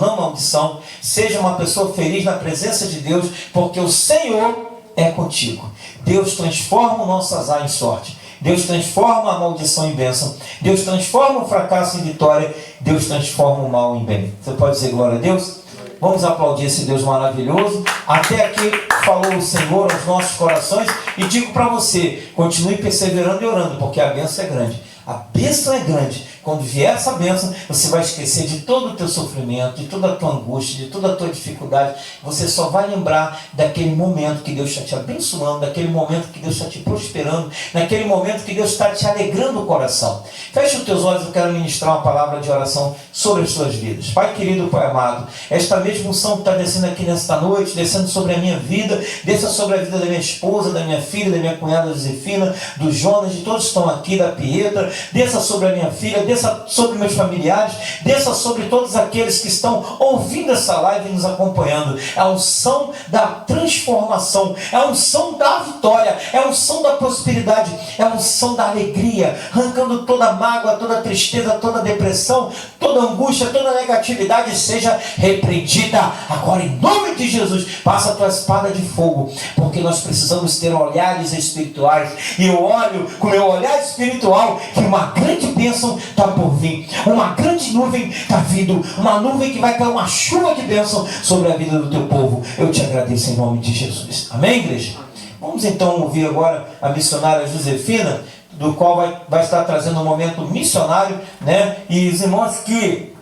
não maldição. Seja uma pessoa feliz na presença de Deus, porque o Senhor é contigo. Deus transforma o nosso azar em sorte. Deus transforma a maldição em bênção. Deus transforma o fracasso em vitória. Deus transforma o mal em bem. Você pode dizer glória a Deus? Vamos aplaudir esse Deus maravilhoso. Até aqui falou o Senhor aos nossos corações. E digo para você, continue perseverando e orando, porque a bênção é grande. A bênção é grande. Quando vier essa bênção, você vai esquecer de todo o teu sofrimento, de toda a tua angústia, de toda a tua dificuldade. Você só vai lembrar daquele momento que Deus está te abençoando, daquele momento que Deus está te prosperando, naquele momento que Deus está te alegrando o coração. Feche os teus olhos, eu quero ministrar uma palavra de oração sobre as suas vidas. Pai querido, Pai amado, esta mesma unção que está descendo aqui nesta noite, descendo sobre a minha vida, desça sobre a vida da minha esposa, da minha filha, da minha cunhada Josefina, do Jonas, de todos que estão aqui, da Pietra, desça sobre a minha filha, desça sobre meus familiares, desça sobre todos aqueles que estão ouvindo essa live e nos acompanhando. É a unção da transformação, é a unção da vitória, é a unção da prosperidade, é a unção da alegria, arrancando toda mágoa, toda tristeza, toda depressão, toda angústia, toda negatividade seja repreendida agora em nome de Jesus. Passa a tua espada de fogo, porque nós precisamos ter olhares espirituais, e eu olho com meu olhar espiritual que uma grande bênção está por vir, uma grande nuvem está vindo, uma nuvem que vai cair uma chuva de bênção sobre a vida do teu povo. Eu te agradeço em nome de Jesus. Amém, igreja? Vamos então ouvir agora a missionária Josefina, do qual vai estar trazendo um momento missionário, né? E os irmãos que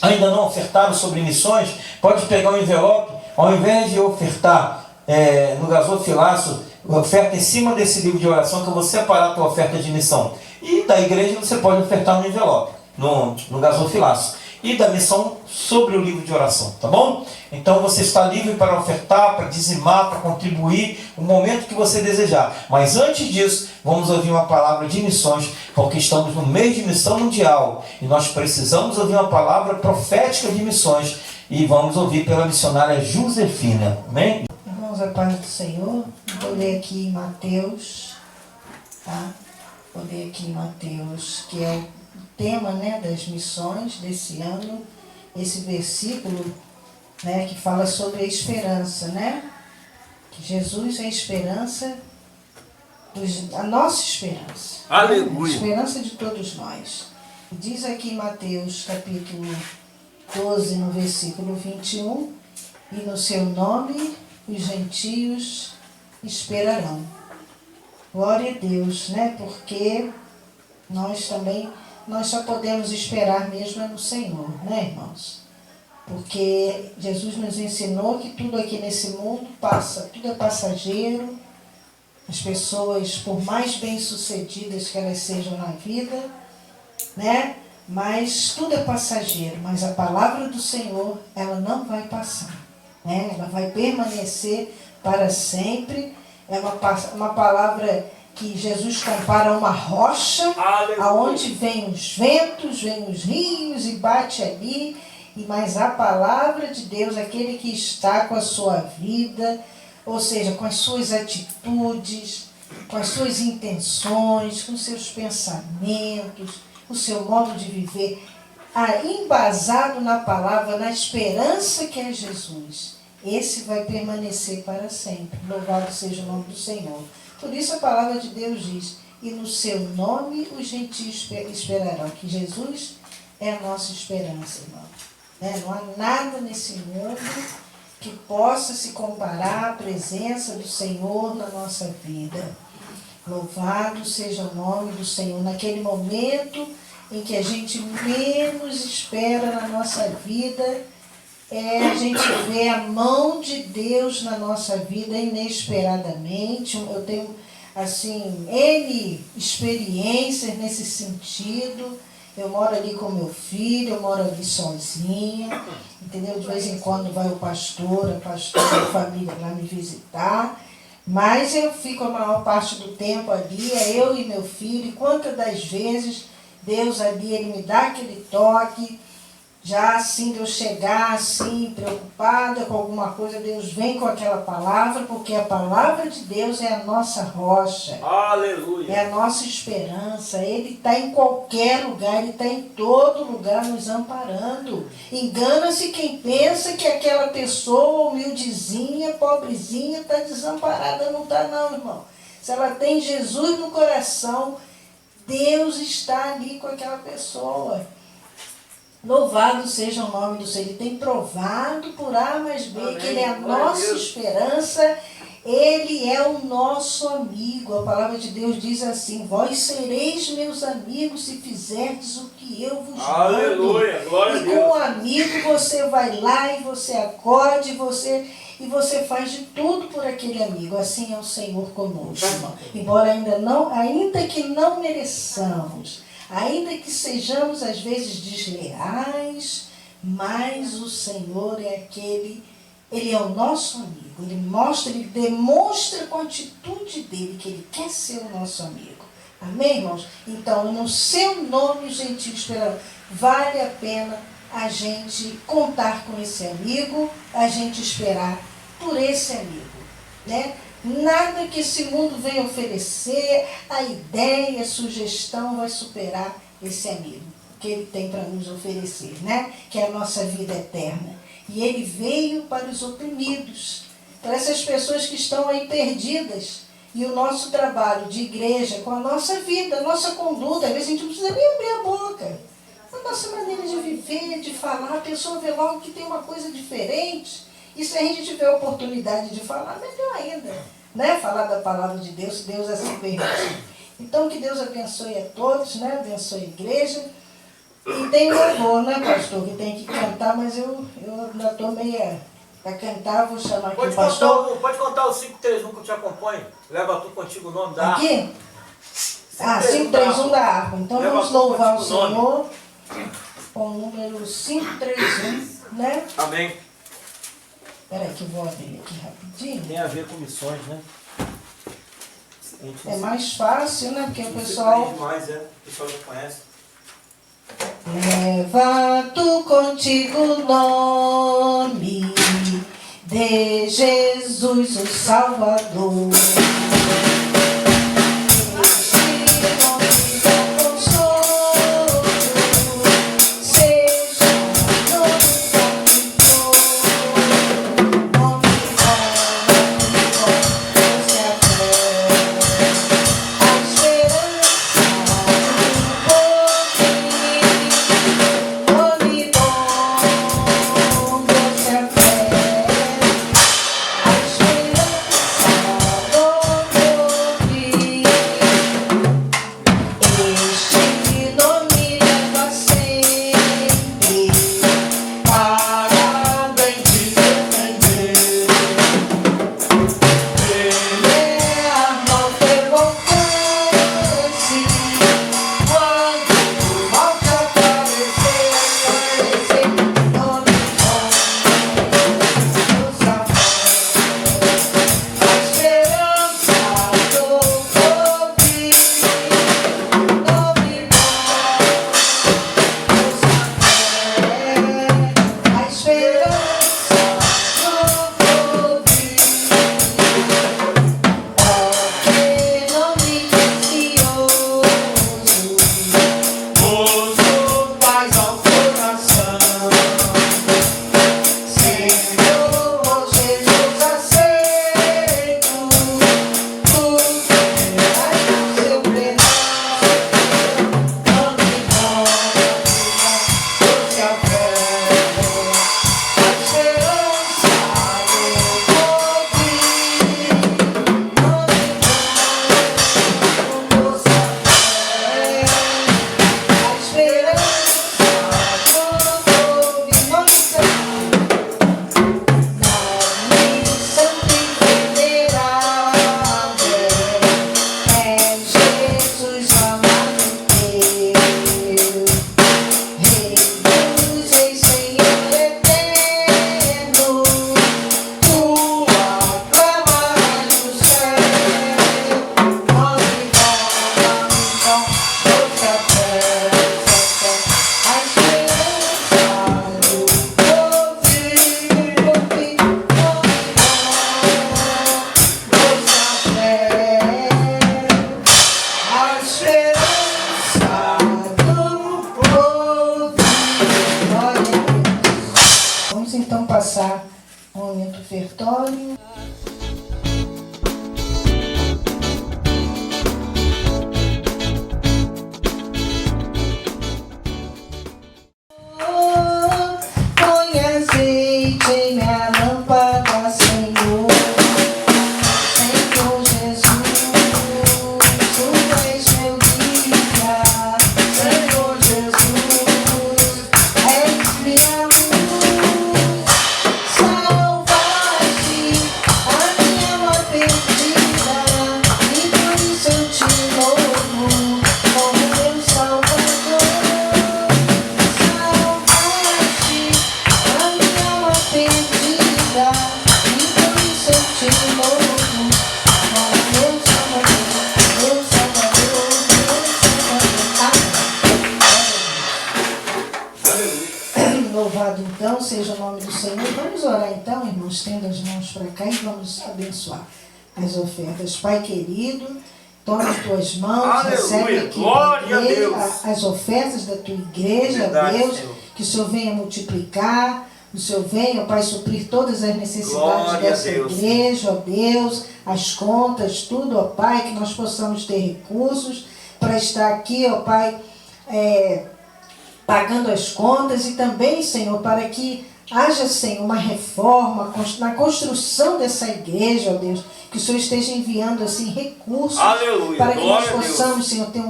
ainda não ofertaram sobre missões, pode pegar um envelope, ao invés de ofertar no gasofilaço, oferta em cima desse livro de oração, que eu vou separar a tua oferta de missão. E da igreja você pode ofertar no envelope, no gasofilaço. E da missão sobre o livro de oração, tá bom? Então você está livre para ofertar, para dizimar, para contribuir, o momento que você desejar. Mas antes disso, vamos ouvir uma palavra de missões, porque estamos no mês de missão mundial. E nós precisamos ouvir uma palavra profética de missões. E vamos ouvir pela missionária Josefina. Amém? Irmãos, a paz do Senhor. Vou ler aqui em Mateus, tá? Vou ler aqui em Mateus, que é o tema, né, das missões desse ano. Esse versículo, né, que fala sobre a esperança, né? Que Jesus é a esperança, a nossa esperança. Aleluia! A esperança de todos nós. Diz aqui em Mateus, capítulo 12, no versículo 21, e no seu nome os gentios esperarão. Glória a Deus, né? Porque nós só podemos esperar mesmo no Senhor, né, irmãos? Porque Jesus nos ensinou que tudo aqui nesse mundo passa, tudo é passageiro. As pessoas, por mais bem-sucedidas que elas sejam na vida, né? Mas tudo é passageiro. Mas a palavra do Senhor, ela não vai passar, né? Ela vai permanecer para sempre. É uma palavra que Jesus compara a uma rocha, aonde vem os ventos, vem os rios e bate ali. Mas a palavra de Deus, aquele que está com a sua vida, ou seja, com as suas atitudes, com as suas intenções, com os seus pensamentos, o seu modo de viver, embasado na palavra, na esperança que é Jesus, esse vai permanecer para sempre. Louvado seja o nome do Senhor. Por isso a palavra de Deus diz, e no seu nome os gentios esperarão, que Jesus é a nossa esperança, irmão. Não há nada nesse mundo que possa se comparar à presença do Senhor na nossa vida. Louvado seja o nome do Senhor. Naquele momento em que a gente menos espera na nossa vida, a gente vê a mão de Deus na nossa vida inesperadamente. Eu tenho, assim, N experiências nesse sentido. Eu moro ali com meu filho, eu moro ali sozinha, entendeu? De vez em quando vai o pastor, a pastora, a família lá me visitar, mas eu fico a maior parte do tempo ali, é eu e meu filho, e quantas das vezes Deus ali, Ele me dá aquele toque, Já assim, Deus chegar assim, preocupada com alguma coisa, Deus vem com aquela palavra, porque a palavra de Deus é a nossa rocha. Aleluia. É a nossa esperança. Ele está em qualquer lugar, Ele está em todo lugar nos amparando. Engana-se quem pensa que aquela pessoa humildezinha, pobrezinha, está desamparada. Não está não, irmão. Se ela tem Jesus no coração, Deus está ali com aquela pessoa. Louvado seja o nome do Senhor. Ele tem provado por A mais B, amém, que Ele é a glória nossa a Deus. esperança, Ele é o nosso amigo. A palavra de Deus diz assim: vós sereis meus amigos se fizerdes o que eu vos mando. Aleluia, glória a E Deus. com o amigo você vai lá e você acode, e você faz de tudo por aquele amigo. Assim é o Senhor conosco, irmão. Embora ainda que não mereçamos, ainda que sejamos às vezes desleais, mas o Senhor é aquele, Ele é o nosso amigo. Ele demonstra com a atitude dele que Ele quer ser o nosso amigo. Amém, irmãos? Então, no seu nome, gentil esperador, vale a pena a gente contar com esse amigo, a gente esperar por esse amigo, né? Nada que esse mundo venha oferecer, a ideia, a sugestão vai superar esse amigo que Ele tem para nos oferecer, né? Que é a nossa vida eterna. E Ele veio para os oprimidos, para essas pessoas que estão aí perdidas. E o nosso trabalho de igreja, com a nossa vida, a nossa conduta, às vezes a gente não precisa nem abrir a boca. A nossa maneira de viver, de falar, a pessoa vê logo que tem uma coisa diferente. E se a gente tiver a oportunidade de falar, melhor ainda, né? Falar da palavra de Deus, se Deus assim permite. Então, que Deus abençoe a todos, né? Abençoe a igreja. E tem louvor, né, pastor, que tem que cantar, mas eu ainda estou meia... Para cantar, vou chamar aqui o pastor. Pode contar o 531 que eu te acompanho. Leva tu contigo o nome da harpa. Aqui? 531 da harpa. Então Leva vamos tu louvar o contigo o Senhor com o número 531, né? Amém. Espera aí que eu vou abrir aqui rapidinho. Tem a ver com missões, né? É mais fácil, né? Porque o Não se pessoal... prende mais, o pessoal já conhece. Leva tu contigo o nome de Jesus, o Salvador. Este nome dá consolo, seja no lugar que for. Nome bom, Deus é a fé, a esperança do povo. Nome bom, Deus é a fé, a esperança do ofertório. Põe azeite em minha lâmpada, Senhor. Senhor Jesus, Tu és meu guia. Senhor Jesus, és minha luz. Salvaste a minha alma perdida, e por isso eu te louvo como meu Salvador. Salvaste a minha alma perdida, e por isso eu te louvo como meu Salvador, meu Salvador, meu Salvador. Louvado então seja o nome do Senhor. Vamos orar então, irmãos, tendo as mãos para cá e vamos abençoar as ofertas. Pai querido, toma as tuas mãos, Aleluia. recebe aqui Glória a Deus. as ofertas da tua igreja, Verdade, Deus, Senhor. que o Senhor venha multiplicar, o Senhor venha, ó Pai, suprir todas as necessidades Glória a dessa Deus. igreja, ó Deus, as contas, tudo, ó Pai, que nós possamos ter recursos para estar aqui, ó Pai, pagando as contas, e também, Senhor, para que haja, Senhor, uma reforma na construção dessa igreja, ó Deus, que o Senhor esteja enviando, assim, recursos Aleluia. para que nós Glória a Deus. possamos, Senhor, ter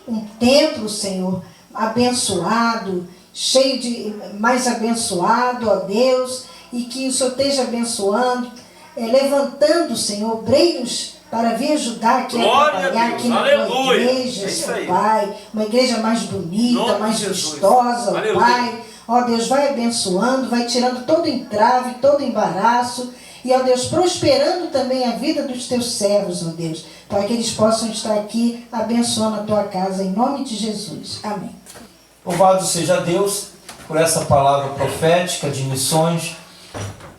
um templo, Senhor, abençoado, cheio de, mais abençoado, ó Deus, e que o Senhor esteja abençoando, levantando, Senhor, obreiros para vir ajudar aqui a Glória a trabalhar Deus. aqui na tua Aleluia. igreja, É isso Senhor aí. Pai, uma igreja mais bonita, Nome mais de Jesus. vistosa, ó Aleluia. Pai. Ó Deus, vai abençoando, vai tirando todo entrave, todo embaraço, e ó Deus, prosperando também a vida dos teus servos, ó Deus, para que eles possam estar aqui abençoando a tua casa, em nome de Jesus. Amém. Louvado seja Deus por essa palavra profética de missões,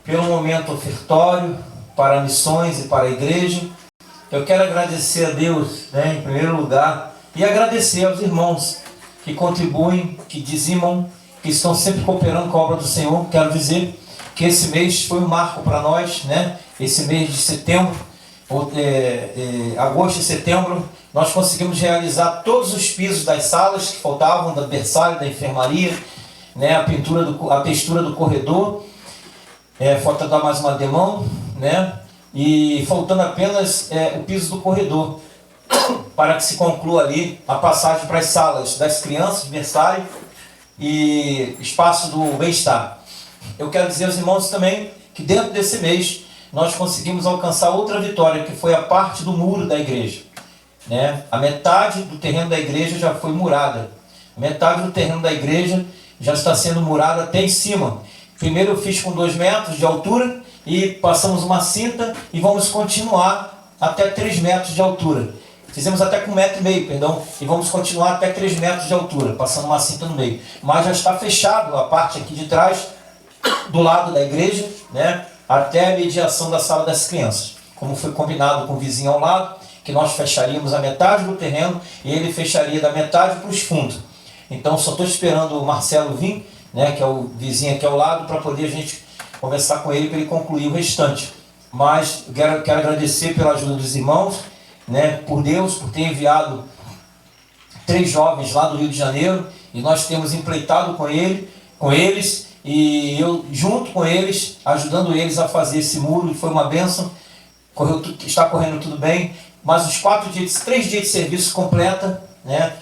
pelo momento ofertório para missões e para a igreja. Eu quero agradecer a Deus, em primeiro lugar, e agradecer aos irmãos que contribuem, que dizimam, que estão sempre cooperando com a obra do Senhor. Quero dizer que esse mês foi um marco para nós, esse mês de setembro, agosto e setembro, nós conseguimos realizar todos os pisos das salas que faltavam, da berçário, da enfermaria, a textura do corredor, falta dar mais uma demão, e faltando apenas o piso do corredor, para que se conclua ali a passagem para as salas das crianças, berçário e espaço do bem-estar. Eu quero dizer aos irmãos também que dentro desse mês nós conseguimos alcançar outra vitória, que foi a parte do muro da igreja. A metade do terreno da igreja já foi murada. A metade do terreno da igreja já está sendo murada até em cima. Primeiro eu fiz com 2 metros de altura e passamos uma cinta e vamos continuar até 3 metros de altura. Fizemos até com 1,5 metro, perdão, e vamos continuar até 3 metros de altura, passando uma cinta no meio. Mas já está fechado a parte aqui de trás, do lado da igreja, até a mediação da sala das crianças. Como foi combinado com o vizinho ao lado, que nós fecharíamos a metade do terreno e ele fecharia da metade para os fundos. Então só estou esperando o Marcelo vir, que é o vizinho aqui ao lado, para poder a gente conversar com ele para ele concluir o restante. Mas quero agradecer pela ajuda dos irmãos, por Deus, por ter enviado 3 jovens lá do Rio de Janeiro, e nós temos empleitado com eles, e eu junto com eles, ajudando eles a fazer esse muro, e foi uma bênção. Está correndo tudo bem, mas os 3 dias de serviço completa,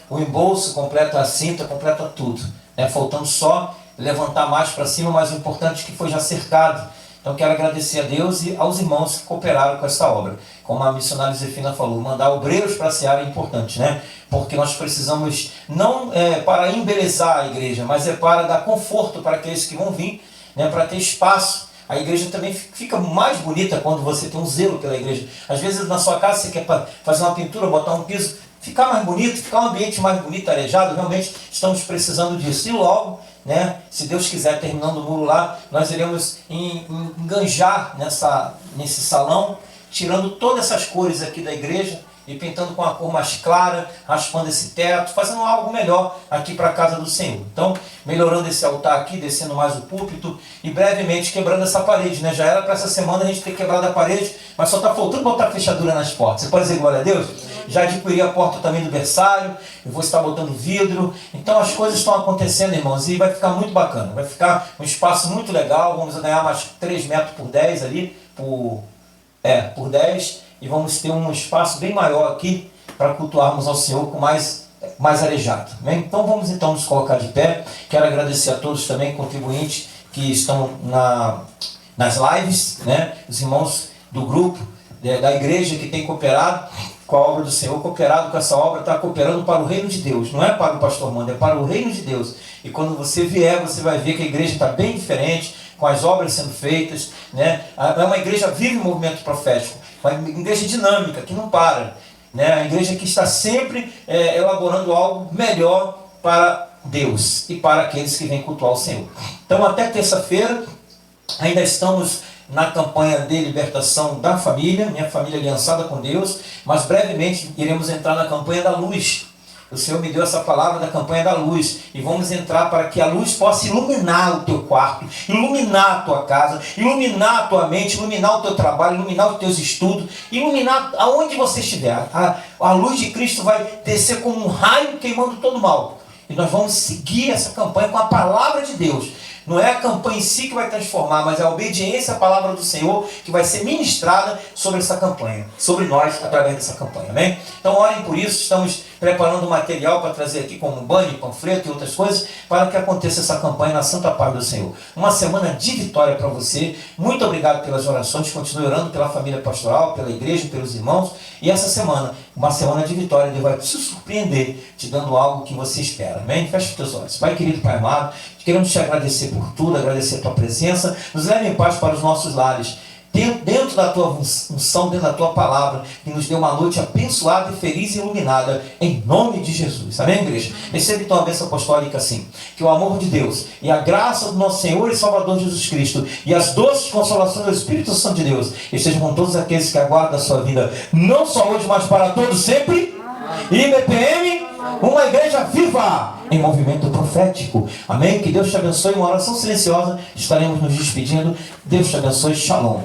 o embolso, completa a cinta, completa tudo, faltando só levantar mais para cima, mas o importante é que foi já cercado. Então quero agradecer a Deus e aos irmãos que cooperaram com essa obra. Como a missionária Zefina falou, mandar obreiros para a seara é importante, porque nós precisamos, não para embelezar a igreja, mas para dar conforto para aqueles que vão vir, para ter espaço. A igreja também fica mais bonita quando você tem um zelo pela igreja. Às vezes na sua casa você quer fazer uma pintura, botar um piso, ficar mais bonito, ficar um ambiente mais bonito, arejado. Realmente estamos precisando disso. E logo, se Deus quiser, terminando o muro lá, nós iremos enganjar nesse salão, tirando todas essas cores aqui da igreja e pintando com a cor mais clara, raspando esse teto, fazendo algo melhor aqui para a casa do Senhor. Então, melhorando esse altar aqui, descendo mais o púlpito e brevemente quebrando essa parede, né? Já era para essa semana a gente ter quebrado a parede, mas só está faltando botar fechadura nas portas. Você pode dizer glória a Deus? Já adquiri a porta também do berçário, eu vou estar botando vidro. Então as coisas estão acontecendo, irmãos, e vai ficar muito bacana. Vai ficar um espaço muito legal, vamos ganhar mais 3 metros por 10 ali, por 10, e vamos ter um espaço bem maior aqui para cultuarmos ao Senhor com mais arejado. Né? Então vamos então nos colocar de pé. Quero agradecer a todos também, contribuintes que estão nas lives, né? Os irmãos do grupo, da igreja que tem cooperado com a obra do Senhor, cooperado com essa obra, está cooperando para o reino de Deus, não é para o pastor Mando, é para o reino de Deus. E quando você vier, você vai ver que a igreja está bem diferente, com as obras sendo feitas, né? É uma igreja vive o movimento profético, uma igreja dinâmica, que não para, né? A igreja que está sempre elaborando algo melhor para Deus e para aqueles que vêm cultuar o Senhor. Então até terça-feira ainda estamos na campanha de libertação da família, minha família aliançada com Deus, mas brevemente iremos entrar na campanha da luz. O Senhor me deu essa palavra da campanha da luz, e vamos entrar para que a luz possa iluminar o teu quarto, iluminar a tua casa, iluminar a tua mente, iluminar o teu trabalho, iluminar os teus estudos, iluminar aonde você estiver. A luz de Cristo vai descer como um raio queimando todo o mal. E nós vamos seguir essa campanha com a palavra de Deus. Não é a campanha em si que vai transformar, mas é a obediência à palavra do Senhor que vai ser ministrada sobre essa campanha, sobre nós, através dessa campanha, amém? Então orem por isso, estamos preparando material para trazer aqui como banner, panfleto e outras coisas, para que aconteça essa campanha na santa paz do Senhor. Uma semana de vitória para você. Muito obrigado pelas orações, continue orando pela família pastoral, pela igreja, pelos irmãos, e essa semana, uma semana de vitória, Deus vai te surpreender, te dando algo que você espera, amém? Feche os teus olhos. Pai querido, Pai amado, queremos te agradecer por tudo, agradecer a tua presença, nos leve em paz para os nossos lares, dentro da tua unção, dentro da tua palavra, que nos dê uma noite abençoada e feliz e iluminada, em nome de Jesus, amém, igreja? Receba então a bênção apostólica assim, que o amor de Deus e a graça do nosso Senhor e Salvador Jesus Cristo e as doces consolações do Espírito Santo de Deus estejam com todos aqueles que aguardam a sua vida, não só hoje, mas para todos sempre. E BPM, uma igreja viva em movimento profético, amém? Que Deus te abençoe. Uma oração silenciosa, estaremos nos despedindo. Deus te abençoe, shalom.